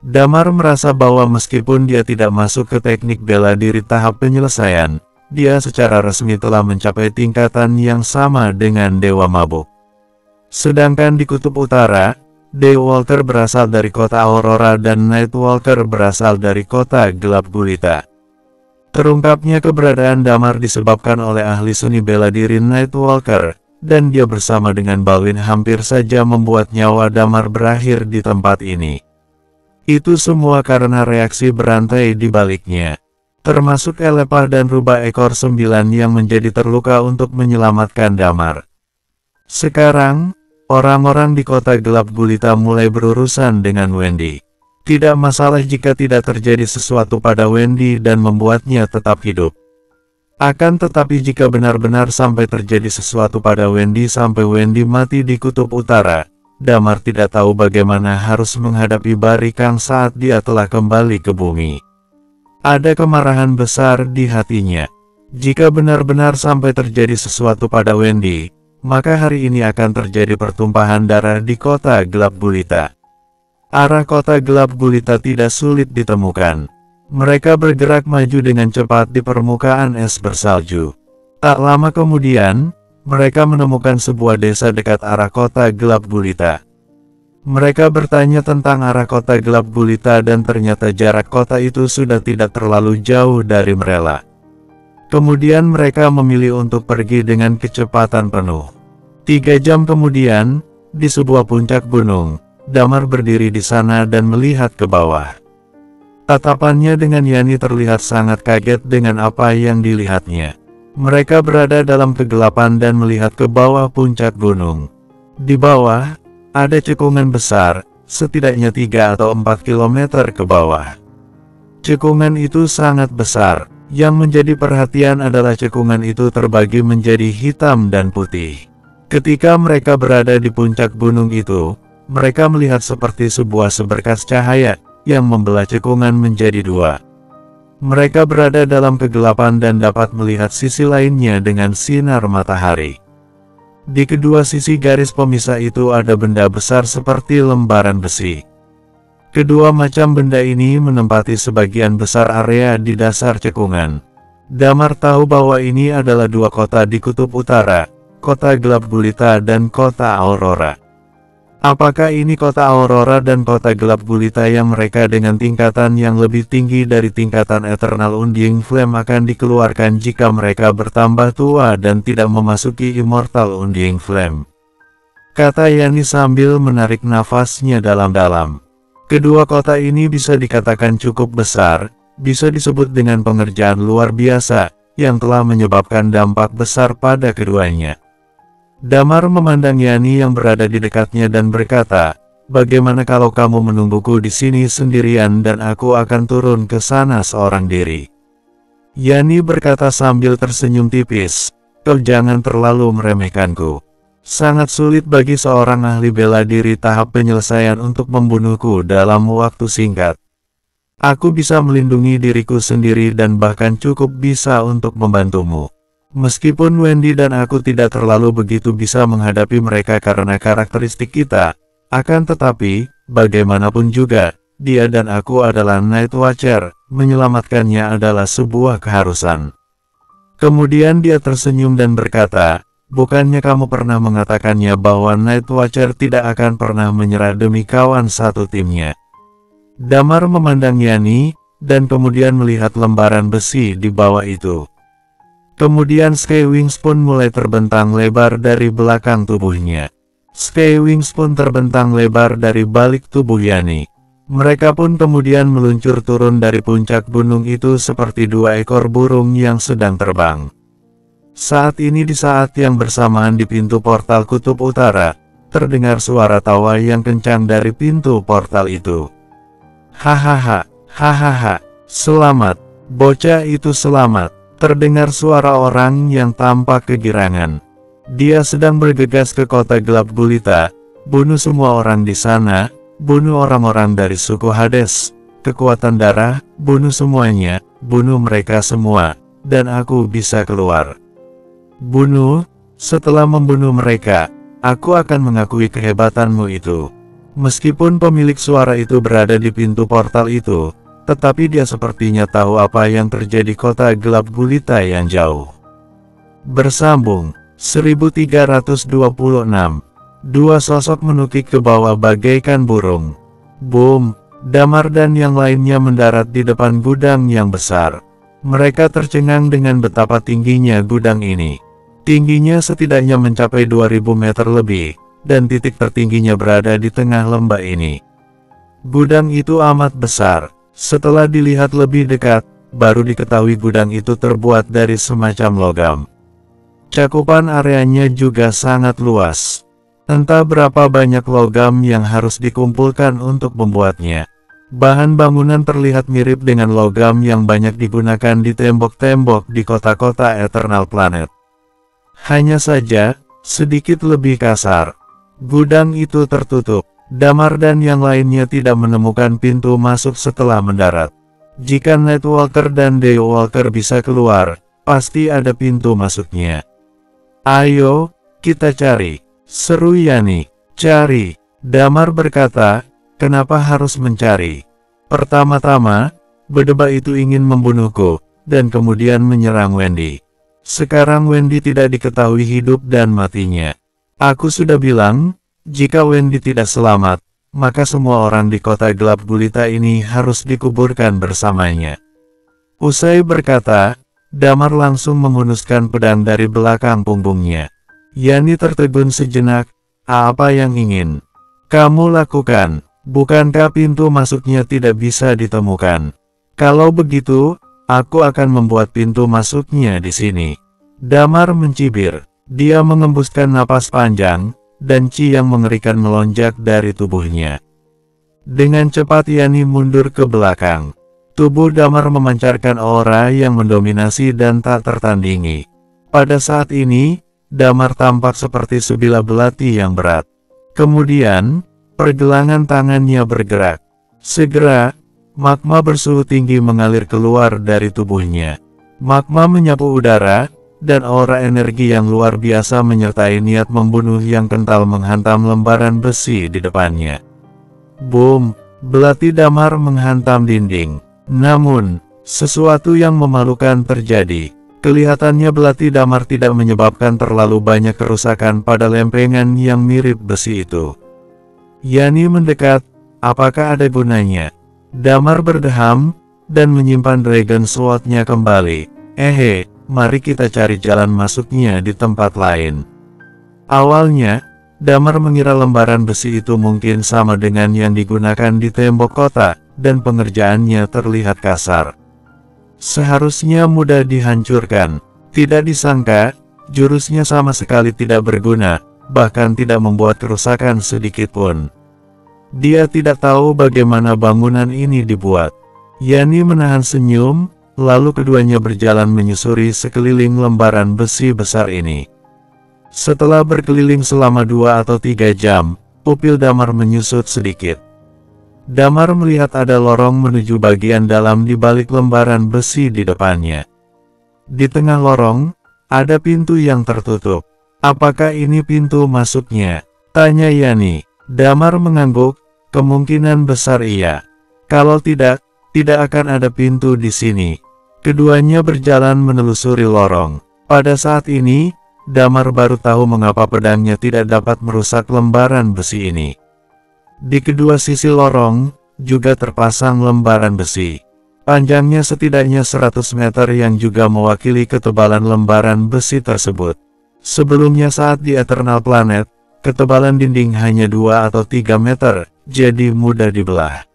Damar merasa bahwa meskipun dia tidak masuk ke teknik bela diri tahap penyelesaian, dia secara resmi telah mencapai tingkatan yang sama dengan Dewa Mabuk. Sedangkan di Kutub Utara, Daywalker berasal dari kota Aurora dan Nightwalker berasal dari kota gelap gulita. Terungkapnya keberadaan Damar disebabkan oleh ahli seni bela diri Nightwalker, dan dia bersama dengan Balwin hampir saja membuat nyawa Damar berakhir di tempat ini. Itu semua karena reaksi berantai di baliknya. Termasuk Elepah dan rubah ekor 9 yang menjadi terluka untuk menyelamatkan Damar. Sekarang, orang-orang di kota gelap gulita mulai berurusan dengan Wendy. Tidak masalah jika tidak terjadi sesuatu pada Wendy dan membuatnya tetap hidup. Akan tetapi jika benar-benar sampai terjadi sesuatu pada Wendy sampai Wendy mati di Kutub Utara, Damar tidak tahu bagaimana harus menghadapi Barikang saat dia telah kembali ke bumi. Ada kemarahan besar di hatinya. Jika benar-benar sampai terjadi sesuatu pada Wendy, maka hari ini akan terjadi pertumpahan darah di kota gelap gulita. Arah kota gelap gulita tidak sulit ditemukan. Mereka bergerak maju dengan cepat di permukaan es bersalju. Tak lama kemudian, mereka menemukan sebuah desa dekat arah kota gelap gulita. Mereka bertanya tentang arah kota gelap gulita dan ternyata jarak kota itu sudah tidak terlalu jauh dari mereka. Kemudian mereka memilih untuk pergi dengan kecepatan penuh. 3 jam kemudian, di sebuah puncak gunung, Damar berdiri di sana dan melihat ke bawah. Tatapannya dengan Yani terlihat sangat kaget dengan apa yang dilihatnya. Mereka berada dalam kegelapan dan melihat ke bawah puncak gunung. Di bawah, ada cekungan besar, setidaknya 3 atau 4 kilometer ke bawah. Cekungan itu sangat besar. Yang menjadi perhatian adalah cekungan itu terbagi menjadi hitam dan putih. Ketika mereka berada di puncak gunung itu, mereka melihat seperti sebuah seberkas cahaya yang membelah cekungan menjadi dua. Mereka berada dalam kegelapan dan dapat melihat sisi lainnya dengan sinar matahari. Di kedua sisi garis pemisah itu ada benda besar seperti lembaran besi. Kedua macam benda ini menempati sebagian besar area di dasar cekungan. Damar tahu bahwa ini adalah dua kota di kutub utara, kota gelap gulita dan kota Aurora. Apakah ini kota Aurora dan kota gelap gulita yang mereka dengan tingkatan yang lebih tinggi dari tingkatan Eternal Undying Flame akan dikeluarkan jika mereka bertambah tua dan tidak memasuki Immortal Undying Flame? Kata Yani sambil menarik nafasnya dalam-dalam. Kedua kota ini bisa dikatakan cukup besar, bisa disebut dengan pengerjaan luar biasa, yang telah menyebabkan dampak besar pada keduanya. Damar memandang Yani yang berada di dekatnya dan berkata, "Bagaimana kalau kamu menungguku di sini sendirian dan aku akan turun ke sana seorang diri?" Yani berkata sambil tersenyum tipis, "Kau jangan terlalu meremehkanku. Sangat sulit bagi seorang ahli bela diri tahap penyelesaian untuk membunuhku dalam waktu singkat. Aku bisa melindungi diriku sendiri dan bahkan cukup bisa untuk membantumu. Meskipun Wendy dan aku tidak terlalu begitu bisa menghadapi mereka karena karakteristik kita, akan tetapi, bagaimanapun juga, dia dan aku adalah Night Watcher, menyelamatkannya adalah sebuah keharusan." Kemudian dia tersenyum dan berkata, "Bukannya kamu pernah mengatakannya bahwa Night Watcher tidak akan pernah menyerah demi kawan satu timnya?" Damar memandang Yani, dan kemudian melihat lembaran besi di bawah itu. Kemudian Skywings pun mulai terbentang lebar dari belakang tubuhnya. Skywings pun terbentang lebar dari balik tubuh Yani. Mereka pun kemudian meluncur turun dari puncak gunung itu seperti dua ekor burung yang sedang terbang. Saat ini di saat yang bersamaan di pintu portal kutub utara, terdengar suara tawa yang kencang dari pintu portal itu. "Hahaha, hahaha, selamat, bocah itu selamat." Terdengar suara orang yang tampak kegirangan. Dia sedang bergegas ke kota gelap gulita, bunuh semua orang di sana, bunuh orang-orang dari suku Hades, kekuatan darah, bunuh semuanya, bunuh mereka semua, dan aku bisa keluar. Bunuh, setelah membunuh mereka, aku akan mengakui kehebatanmu itu. Meskipun pemilik suara itu berada di pintu portal itu, tetapi dia sepertinya tahu apa yang terjadi kota gelap gulita yang jauh. Bersambung, 1326. Dua sosok menukik ke bawah bagaikan burung. Boom, Damar dan yang lainnya mendarat di depan gudang yang besar. Mereka tercengang dengan betapa tingginya gudang ini. Tingginya setidaknya mencapai 2000 meter lebih, dan titik tertingginya berada di tengah lembah ini. Gudang itu amat besar. Setelah dilihat lebih dekat, baru diketahui gudang itu terbuat dari semacam logam. Cakupan areanya juga sangat luas. Entah berapa banyak logam yang harus dikumpulkan untuk membuatnya. Bahan bangunan terlihat mirip dengan logam yang banyak digunakan di tembok-tembok di kota-kota Eternal Planet. Hanya saja, sedikit lebih kasar. Gudang itu tertutup. Damar dan yang lainnya tidak menemukan pintu masuk setelah mendarat. Jika Nightwalker dan Daywalker bisa keluar, pasti ada pintu masuknya. "Ayo, kita cari," seru Yani. "Cari," Damar berkata, "kenapa harus mencari? Pertama-tama, berdebah itu ingin membunuhku, dan kemudian menyerang Wendy. Sekarang Wendy tidak diketahui hidup dan matinya. Aku sudah bilang, jika Wendy tidak selamat, maka semua orang di kota gelap gulita ini harus dikuburkan bersamanya." Usai berkata, Damar langsung menghunuskan pedang dari belakang punggungnya. Yani tertegun sejenak. "Apa yang ingin kamu lakukan? Bukankah pintu masuknya tidak bisa ditemukan? Kalau begitu, aku akan membuat pintu masuknya di sini." Damar mencibir. Dia mengembuskan napas panjang, dan Qi yang mengerikan melonjak dari tubuhnya. Dengan cepat Yani mundur ke belakang. Tubuh Damar memancarkan aura yang mendominasi dan tak tertandingi. Pada saat ini, Damar tampak seperti sebilah belati yang berat. Kemudian, pergelangan tangannya bergerak. Segera, magma bersuhu tinggi mengalir keluar dari tubuhnya. Magma menyapu udara, dan aura energi yang luar biasa menyertai niat membunuh yang kental menghantam lembaran besi di depannya. Boom! Belati Damar menghantam dinding. Namun, sesuatu yang memalukan terjadi. Kelihatannya belati Damar tidak menyebabkan terlalu banyak kerusakan pada lempengan yang mirip besi itu. Yani mendekat, apakah ada gunanya? Damar berdeham, dan menyimpan Dragon Sword-nya kembali. Mari kita cari jalan masuknya di tempat lain. Awalnya, Damar mengira lembaran besi itu mungkin sama dengan yang digunakan di tembok kota, dan pengerjaannya terlihat kasar. Seharusnya mudah dihancurkan. Tidak disangka, jurusnya sama sekali tidak berguna, bahkan tidak membuat kerusakan sedikit pun. Dia tidak tahu bagaimana bangunan ini dibuat. Yani menahan senyum, lalu keduanya berjalan menyusuri sekeliling lembaran besi besar ini. Setelah berkeliling selama 2 atau 3 jam, pupil Damar menyusut sedikit. Damar melihat ada lorong menuju bagian dalam di balik lembaran besi di depannya. Di tengah lorong, ada pintu yang tertutup. Apakah ini pintu masuknya? Tanya Yani. Damar mengangguk, kemungkinan besar iya. Kalau tidak akan ada pintu di sini. Keduanya berjalan menelusuri lorong. Pada saat ini, Damar baru tahu mengapa pedangnya tidak dapat merusak lembaran besi ini. Di kedua sisi lorong, juga terpasang lembaran besi. Panjangnya setidaknya 100 meter yang juga mewakili ketebalan lembaran besi tersebut. Sebelumnya saat di Eternal Planet, ketebalan dinding hanya 2 atau 3 meter, jadi mudah dibelah.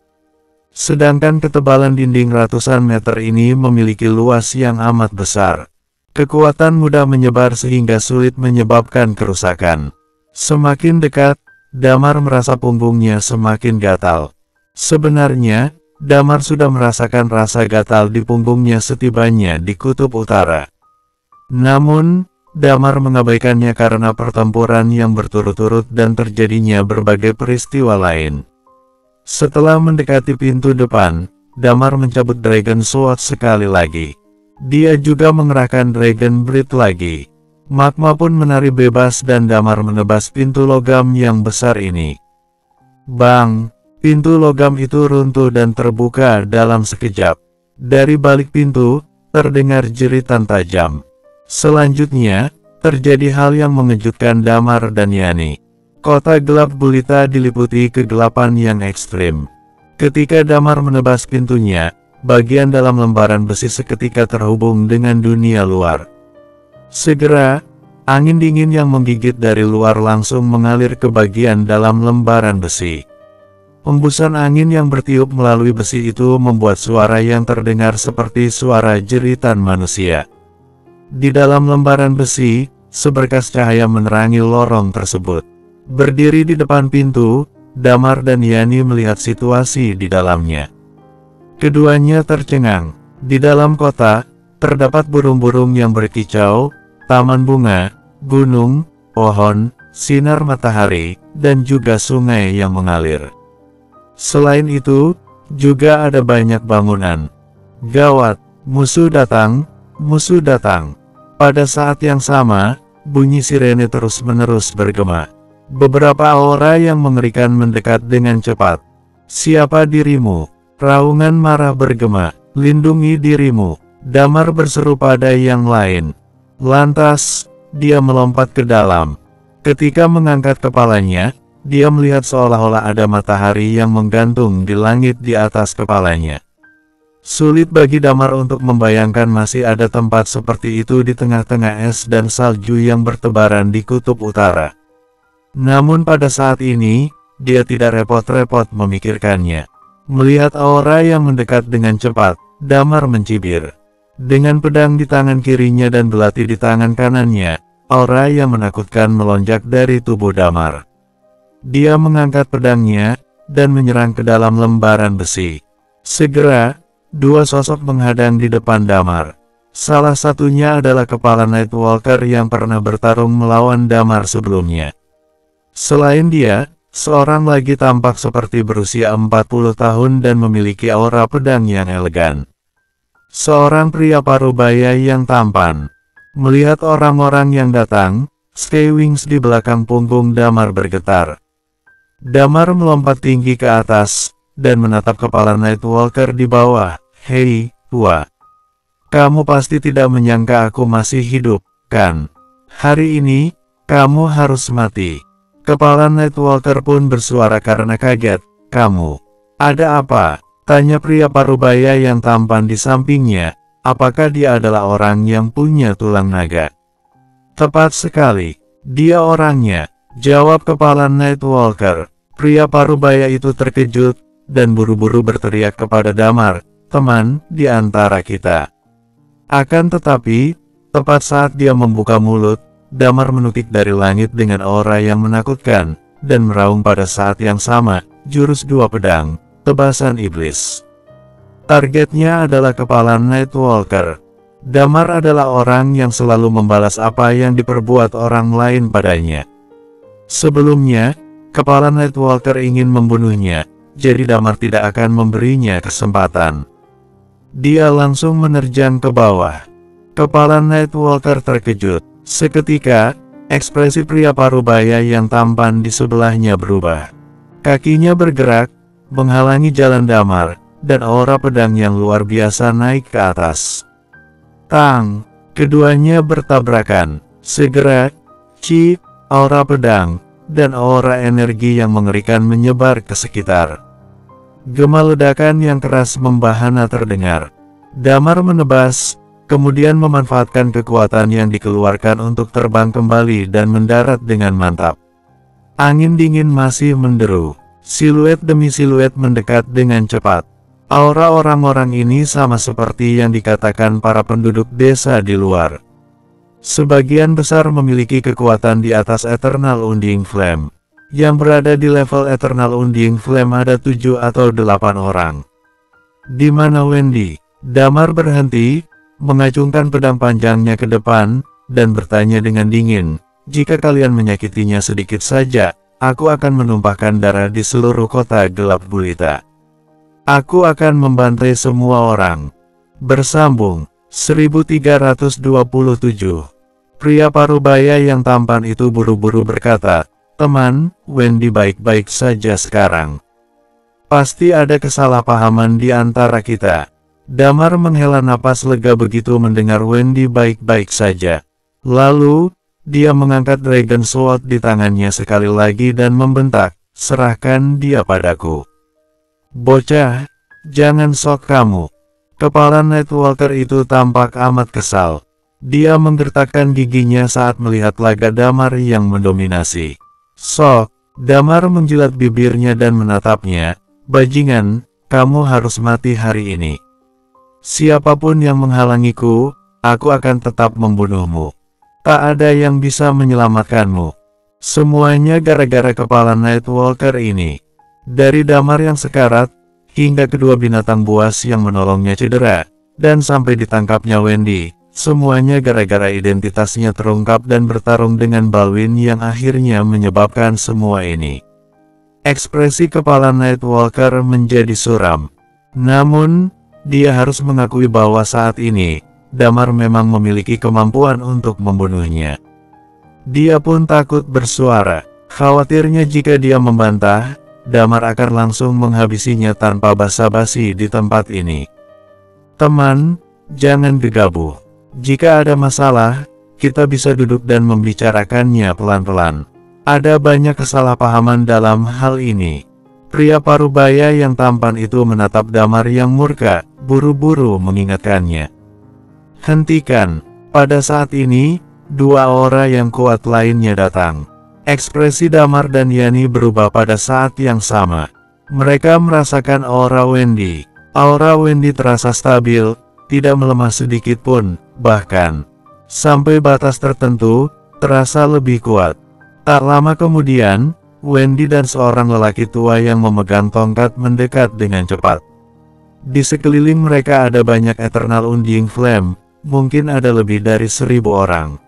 Sedangkan ketebalan dinding ratusan meter ini memiliki luas yang amat besar. Kekuatan mudah menyebar sehingga sulit menyebabkan kerusakan. Semakin dekat, Damar merasa punggungnya semakin gatal. Sebenarnya, Damar sudah merasakan rasa gatal di punggungnya setibanya di kutub utara. Namun, Damar mengabaikannya karena pertempuran yang berturut-turut dan terjadinya berbagai peristiwa lain. Setelah mendekati pintu depan, Damar mencabut Dragon Sword sekali lagi. Dia juga mengerahkan Dragon Blade lagi. Magma pun menari bebas dan Damar menebas pintu logam yang besar ini. Bang! Pintu logam itu runtuh dan terbuka dalam sekejap. Dari balik pintu, terdengar jeritan tajam. Selanjutnya, terjadi hal yang mengejutkan Damar dan Yani. Kota gelap gulita diliputi kegelapan yang ekstrim. Ketika Damar menebas pintunya, bagian dalam lembaran besi seketika terhubung dengan dunia luar. Segera, angin dingin yang menggigit dari luar langsung mengalir ke bagian dalam lembaran besi. Hembusan angin yang bertiup melalui besi itu membuat suara yang terdengar seperti suara jeritan manusia. Di dalam lembaran besi, seberkas cahaya menerangi lorong tersebut. Berdiri di depan pintu, Damar dan Yani melihat situasi di dalamnya. Keduanya tercengang. Di dalam kota, terdapat burung-burung yang berkicau, taman bunga, gunung, pohon, sinar matahari, dan juga sungai yang mengalir. Selain itu, juga ada banyak bangunan. Gawat, musuh datang, musuh datang. Pada saat yang sama, bunyi sirene terus-menerus bergema. Beberapa aura yang mengerikan mendekat dengan cepat. Siapa dirimu? Raungan marah bergema, lindungi dirimu. Damar berseru pada yang lain. Lantas, dia melompat ke dalam. Ketika mengangkat kepalanya, dia melihat seolah-olah ada matahari yang menggantung di langit di atas kepalanya. Sulit bagi Damar untuk membayangkan masih ada tempat seperti itu di tengah-tengah es dan salju yang bertebaran di kutub utara. Namun pada saat ini, dia tidak repot-repot memikirkannya. Melihat aura yang mendekat dengan cepat, Damar mencibir. Dengan pedang di tangan kirinya dan belati di tangan kanannya, aura yang menakutkan melonjak dari tubuh Damar. Dia mengangkat pedangnya, dan menyerang ke dalam lembaran besi. Segera, dua sosok menghadang di depan Damar. Salah satunya adalah kepala Nightwalker yang pernah bertarung melawan Damar sebelumnya. Selain dia, seorang lagi tampak seperti berusia 40 tahun dan memiliki aura pedang yang elegan. Seorang pria parubaya yang tampan. Melihat orang-orang yang datang, Skywings di belakang punggung Damar bergetar. Damar melompat tinggi ke atas, dan menatap kepala Nightwalker di bawah. Hei, tua. Kamu pasti tidak menyangka aku masih hidup, kan? Hari ini, kamu harus mati. Kepala Nightwalker pun bersuara karena kaget. Kamu, ada apa? Tanya pria parubaya yang tampan di sampingnya. Apakah dia adalah orang yang punya tulang naga? Tepat sekali, dia orangnya, jawab kepala Nightwalker. Pria parubaya itu terkejut, dan buru-buru berteriak kepada Damar, teman di antara kita. Akan tetapi, tepat saat dia membuka mulut, Damar menukik dari langit dengan aura yang menakutkan, dan meraung pada saat yang sama, jurus dua pedang, tebasan iblis. Targetnya adalah kepala Nightwalker. Damar adalah orang yang selalu membalas apa yang diperbuat orang lain padanya. Sebelumnya, kepala Nightwalker ingin membunuhnya, jadi Damar tidak akan memberinya kesempatan. Dia langsung menerjang ke bawah. Kepala Nightwalker terkejut. Seketika, ekspresi pria parubaya yang tampan di sebelahnya berubah. Kakinya bergerak, menghalangi jalan Damar, dan aura pedang yang luar biasa naik ke atas. Tang! Keduanya bertabrakan. Segera, aura pedang, dan aura energi yang mengerikan menyebar ke sekitar. Gema ledakan yang keras membahana terdengar. Damar menebas, kemudian memanfaatkan kekuatan yang dikeluarkan untuk terbang kembali dan mendarat dengan mantap. Angin dingin masih menderu. Siluet demi siluet mendekat dengan cepat. Aura orang-orang ini sama seperti yang dikatakan para penduduk desa di luar. Sebagian besar memiliki kekuatan di atas Eternal Undying Flame. Yang berada di level Eternal Undying Flame ada 7 atau 8 orang. Di mana Wendy? Damar berhenti, mengacungkan pedang panjangnya ke depan, dan bertanya dengan dingin, jika kalian menyakitinya sedikit saja, aku akan menumpahkan darah di seluruh kota gelap gulita. Aku akan membantai semua orang. Bersambung, 1327. Pria parubaya yang tampan itu buru-buru berkata, teman, Wendy baik-baik saja sekarang. Pasti ada kesalahpahaman di antara kita. Damar menghela napas lega begitu mendengar Wendy baik-baik saja. Lalu, dia mengangkat Dragon Sword di tangannya sekali lagi dan membentak, serahkan dia padaku. Bocah, jangan sok kamu. Kepala Nightwalker itu tampak amat kesal. Dia menggertakkan giginya saat melihat laga Damar yang mendominasi. Sok, Damar menjilat bibirnya dan menatapnya, bajingan, kamu harus mati hari ini. Siapapun yang menghalangiku, aku akan tetap membunuhmu. Tak ada yang bisa menyelamatkanmu. Semuanya gara-gara kepala Nightwalker ini. Dari Damar yang sekarat, hingga kedua binatang buas yang menolongnya cedera, dan sampai ditangkapnya Wendy, semuanya gara-gara identitasnya terungkap dan bertarung dengan Balwin yang akhirnya menyebabkan semua ini. Ekspresi kepala Nightwalker menjadi suram. Namun, dia harus mengakui bahwa saat ini, Damar memang memiliki kemampuan untuk membunuhnya. Dia pun takut bersuara. Khawatirnya jika dia membantah, Damar akan langsung menghabisinya tanpa basa-basi di tempat ini. Teman, jangan gegabah. Jika ada masalah, kita bisa duduk dan membicarakannya pelan-pelan. Ada banyak kesalahpahaman dalam hal ini. Pria parubaya yang tampan itu menatap Damar yang murka, buru-buru mengingatkannya. Hentikan. Pada saat ini, dua aura yang kuat lainnya datang. Ekspresi Damar dan Yani berubah pada saat yang sama. Mereka merasakan aura Wendy. Aura Wendy terasa stabil, tidak melemah sedikit pun, bahkan sampai batas tertentu, terasa lebih kuat. Tak lama kemudian, Wendy dan seorang lelaki tua yang memegang tongkat mendekat dengan cepat. Di sekeliling mereka ada banyak Eternal Undying Flame, mungkin ada lebih dari 1000 orang.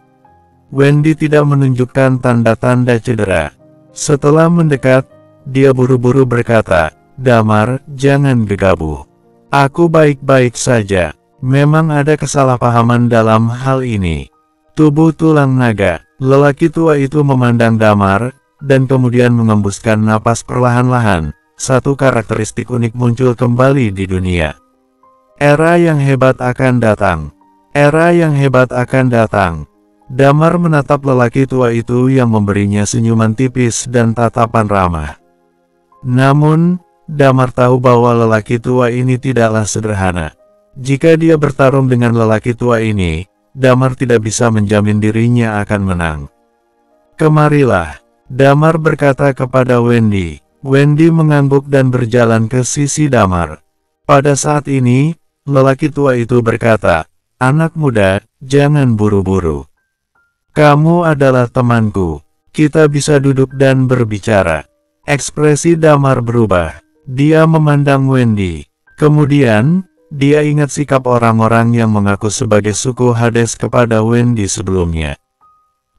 Wendy tidak menunjukkan tanda-tanda cedera. Setelah mendekat, dia buru-buru berkata, "Damar, jangan gegabah. Aku baik-baik saja. Memang ada kesalahpahaman dalam hal ini." Tubuh tulang naga, lelaki tua itu memandang Damar, dan kemudian mengembuskan napas perlahan-lahan. Satu karakteristik unik muncul kembali di dunia. Era yang hebat akan datang. Era yang hebat akan datang. Damar menatap lelaki tua itu yang memberinya senyuman tipis dan tatapan ramah. Namun, Damar tahu bahwa lelaki tua ini tidaklah sederhana. Jika dia bertarung dengan lelaki tua ini, Damar tidak bisa menjamin dirinya akan menang. "Kemarilah," Damar berkata kepada Wendy. Wendy mengangguk dan berjalan ke sisi Damar. Pada saat ini, lelaki tua itu berkata, "Anak muda, jangan buru-buru. Kamu adalah temanku. Kita bisa duduk dan berbicara." Ekspresi Damar berubah. Dia memandang Wendy. Kemudian, dia ingat sikap orang-orang yang mengaku sebagai suku Hades kepada Wendy sebelumnya.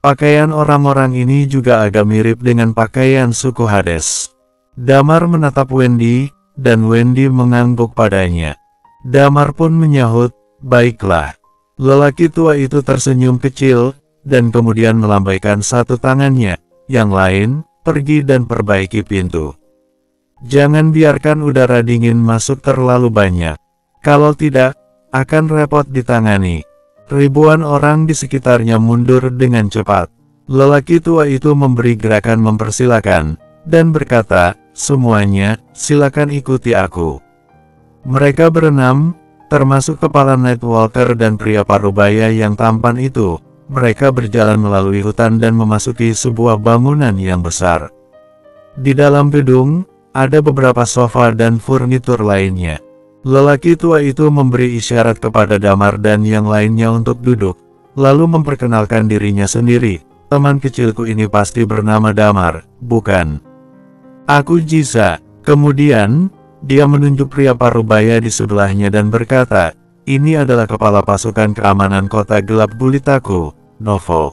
Pakaian orang-orang ini juga agak mirip dengan pakaian suku Hades. Damar menatap Wendy, dan Wendy mengangguk padanya. Damar pun menyahut, "Baiklah." Lelaki tua itu tersenyum kecil, dan kemudian melambaikan satu tangannya, yang lain, "Pergi dan perbaiki pintu. Jangan biarkan udara dingin masuk terlalu banyak. Kalau tidak, akan repot ditangani." Ribuan orang di sekitarnya mundur dengan cepat. Lelaki tua itu memberi gerakan mempersilakan, dan berkata, "Semuanya, silakan ikuti aku." Mereka berenam, termasuk kepala Nightwalker dan pria parubaya yang tampan itu. Mereka berjalan melalui hutan dan memasuki sebuah bangunan yang besar. Di dalam gedung, ada beberapa sofa dan furnitur lainnya. Lelaki tua itu memberi isyarat kepada Damar dan yang lainnya untuk duduk, lalu memperkenalkan dirinya sendiri. "Teman kecilku ini pasti bernama Damar, bukan? Aku Jiza." Kemudian, dia menunjuk pria parubaya di sebelahnya dan berkata, "Ini adalah kepala pasukan keamanan kota gelap gulitaku, Novo.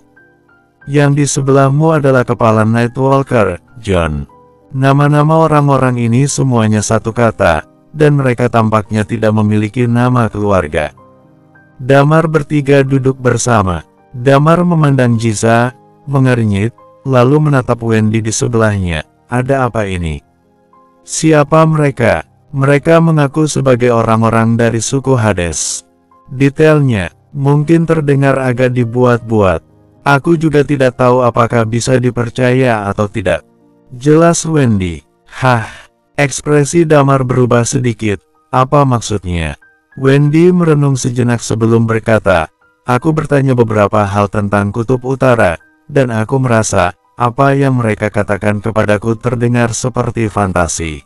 Yang di sebelahmu adalah kepala Nightwalker, John." Nama-nama orang-orang ini semuanya satu kata, dan mereka tampaknya tidak memiliki nama keluarga. Damar bertiga duduk bersama. Damar memandang Jiza, mengernyit, lalu menatap Wendy di sebelahnya. "Ada apa ini? Siapa mereka?" "Mereka mengaku sebagai orang-orang dari suku Hades. Detailnya mungkin terdengar agak dibuat-buat. Aku juga tidak tahu apakah bisa dipercaya atau tidak," jelas Wendy. "Hah?" Ekspresi Damar berubah sedikit. "Apa maksudnya?" Wendy merenung sejenak sebelum berkata, "Aku bertanya beberapa hal tentang Kutub Utara, dan aku merasa, apa yang mereka katakan kepadaku terdengar seperti fantasi.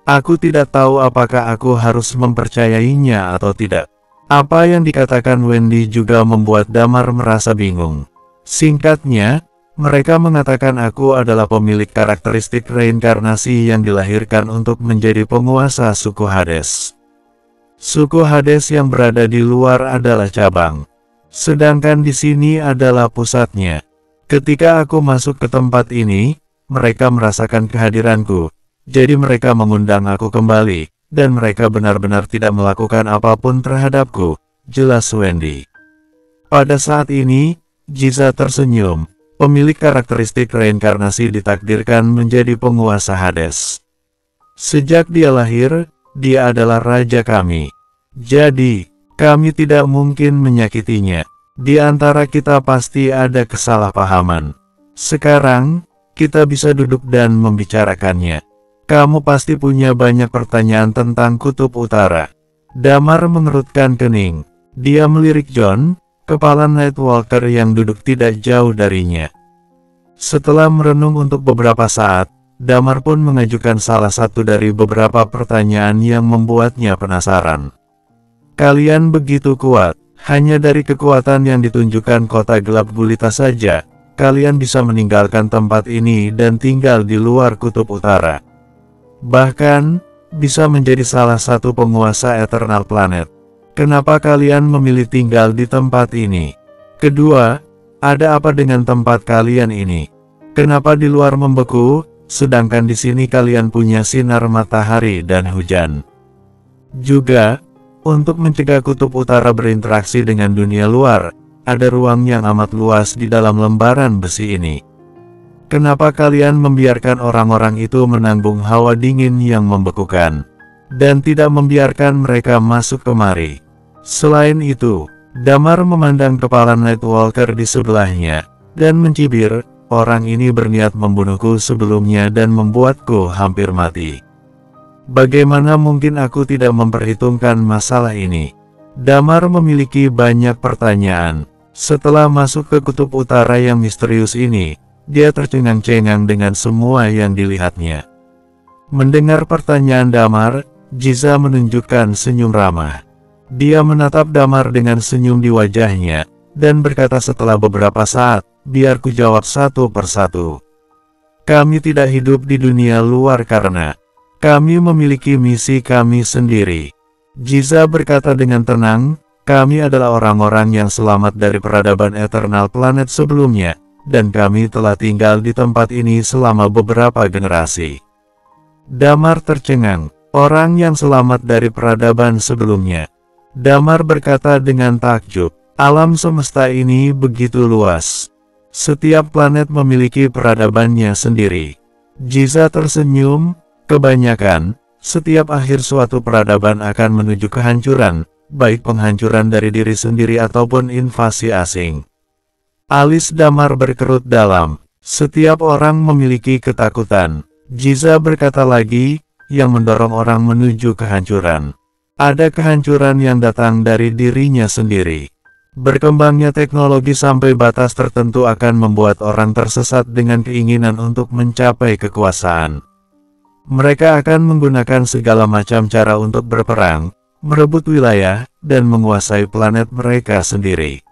Aku tidak tahu apakah aku harus mempercayainya atau tidak." Apa yang dikatakan Wendy juga membuat Damar merasa bingung. Singkatnya, mereka mengatakan aku adalah pemilik karakteristik reinkarnasi yang dilahirkan untuk menjadi penguasa suku Hades. Suku Hades yang berada di luar adalah cabang, sedangkan di sini adalah pusatnya. Ketika aku masuk ke tempat ini, mereka merasakan kehadiranku, jadi mereka mengundang aku kembali, dan mereka benar-benar tidak melakukan apapun terhadapku, jelas Wendy. Pada saat ini, Jiza tersenyum. Pemilik karakteristik reinkarnasi ditakdirkan menjadi penguasa Hades. Sejak dia lahir, dia adalah raja kami. Jadi, kami tidak mungkin menyakitinya. Di antara kita pasti ada kesalahpahaman. Sekarang, kita bisa duduk dan membicarakannya. Kamu pasti punya banyak pertanyaan tentang Kutub Utara. Damar mengerutkan kening. Dia melirik John, kepala Nightwalker yang duduk tidak jauh darinya. Setelah merenung untuk beberapa saat, Damar pun mengajukan salah satu dari beberapa pertanyaan yang membuatnya penasaran. Kalian begitu kuat, hanya dari kekuatan yang ditunjukkan kota gelap gulita saja, kalian bisa meninggalkan tempat ini dan tinggal di luar kutub utara. Bahkan, bisa menjadi salah satu penguasa Eternal Planet. Kenapa kalian memilih tinggal di tempat ini? Kedua, ada apa dengan tempat kalian ini? Kenapa di luar membeku, sedangkan di sini kalian punya sinar matahari dan hujan? Juga, untuk mencegah kutub utara berinteraksi dengan dunia luar, ada ruang yang amat luas di dalam lembaran besi ini. Kenapa kalian membiarkan orang-orang itu menanggung hawa dingin yang membekukan, dan tidak membiarkan mereka masuk kemari? Selain itu, Damar memandang kepala Nightwalker di sebelahnya, dan mencibir, orang ini berniat membunuhku sebelumnya dan membuatku hampir mati. Bagaimana mungkin aku tidak memperhitungkan masalah ini? Damar memiliki banyak pertanyaan. Setelah masuk ke kutub utara yang misterius ini, dia tercengang-cengang dengan semua yang dilihatnya. Mendengar pertanyaan Damar, Jiza menunjukkan senyum ramah. Dia menatap Damar dengan senyum di wajahnya, dan berkata setelah beberapa saat, biar ku jawab satu persatu. Kami tidak hidup di dunia luar karena kami memiliki misi kami sendiri. Jiza berkata dengan tenang, kami adalah orang-orang yang selamat dari peradaban Eternal Planet sebelumnya, dan kami telah tinggal di tempat ini selama beberapa generasi. Damar tercengang, orang yang selamat dari peradaban sebelumnya. Damar berkata dengan takjub, alam semesta ini begitu luas. Setiap planet memiliki peradabannya sendiri. Jiza tersenyum, kebanyakan, setiap akhir suatu peradaban akan menuju kehancuran, baik penghancuran dari diri sendiri ataupun invasi asing. Alis Damar berkerut dalam, setiap orang memiliki ketakutan. Jiza berkata lagi, yang mendorong orang menuju kehancuran. Ada kehancuran yang datang dari dirinya sendiri. Berkembangnya teknologi sampai batas tertentu akan membuat orang tersesat dengan keinginan untuk mencapai kekuasaan. Mereka akan menggunakan segala macam cara untuk berperang, merebut wilayah, dan menguasai planet mereka sendiri.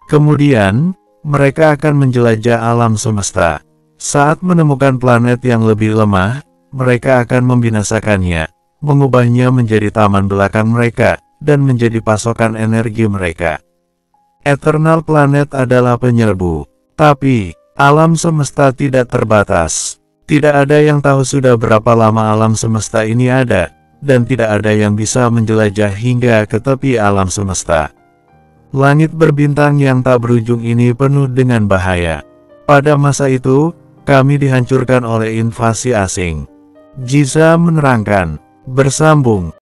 Kemudian, mereka akan menjelajah alam semesta. Saat menemukan planet yang lebih lemah, mereka akan membinasakannya, mengubahnya menjadi taman belakang mereka, dan menjadi pasokan energi mereka. Eternal Planet adalah penyerbu, tapi alam semesta tidak terbatas. Tidak ada yang tahu sudah berapa lama alam semesta ini ada, dan tidak ada yang bisa menjelajah hingga ke tepi alam semesta. Langit berbintang yang tak berujung ini penuh dengan bahaya. Pada masa itu, kami dihancurkan oleh invasi asing. Jiza menerangkan, bersambung.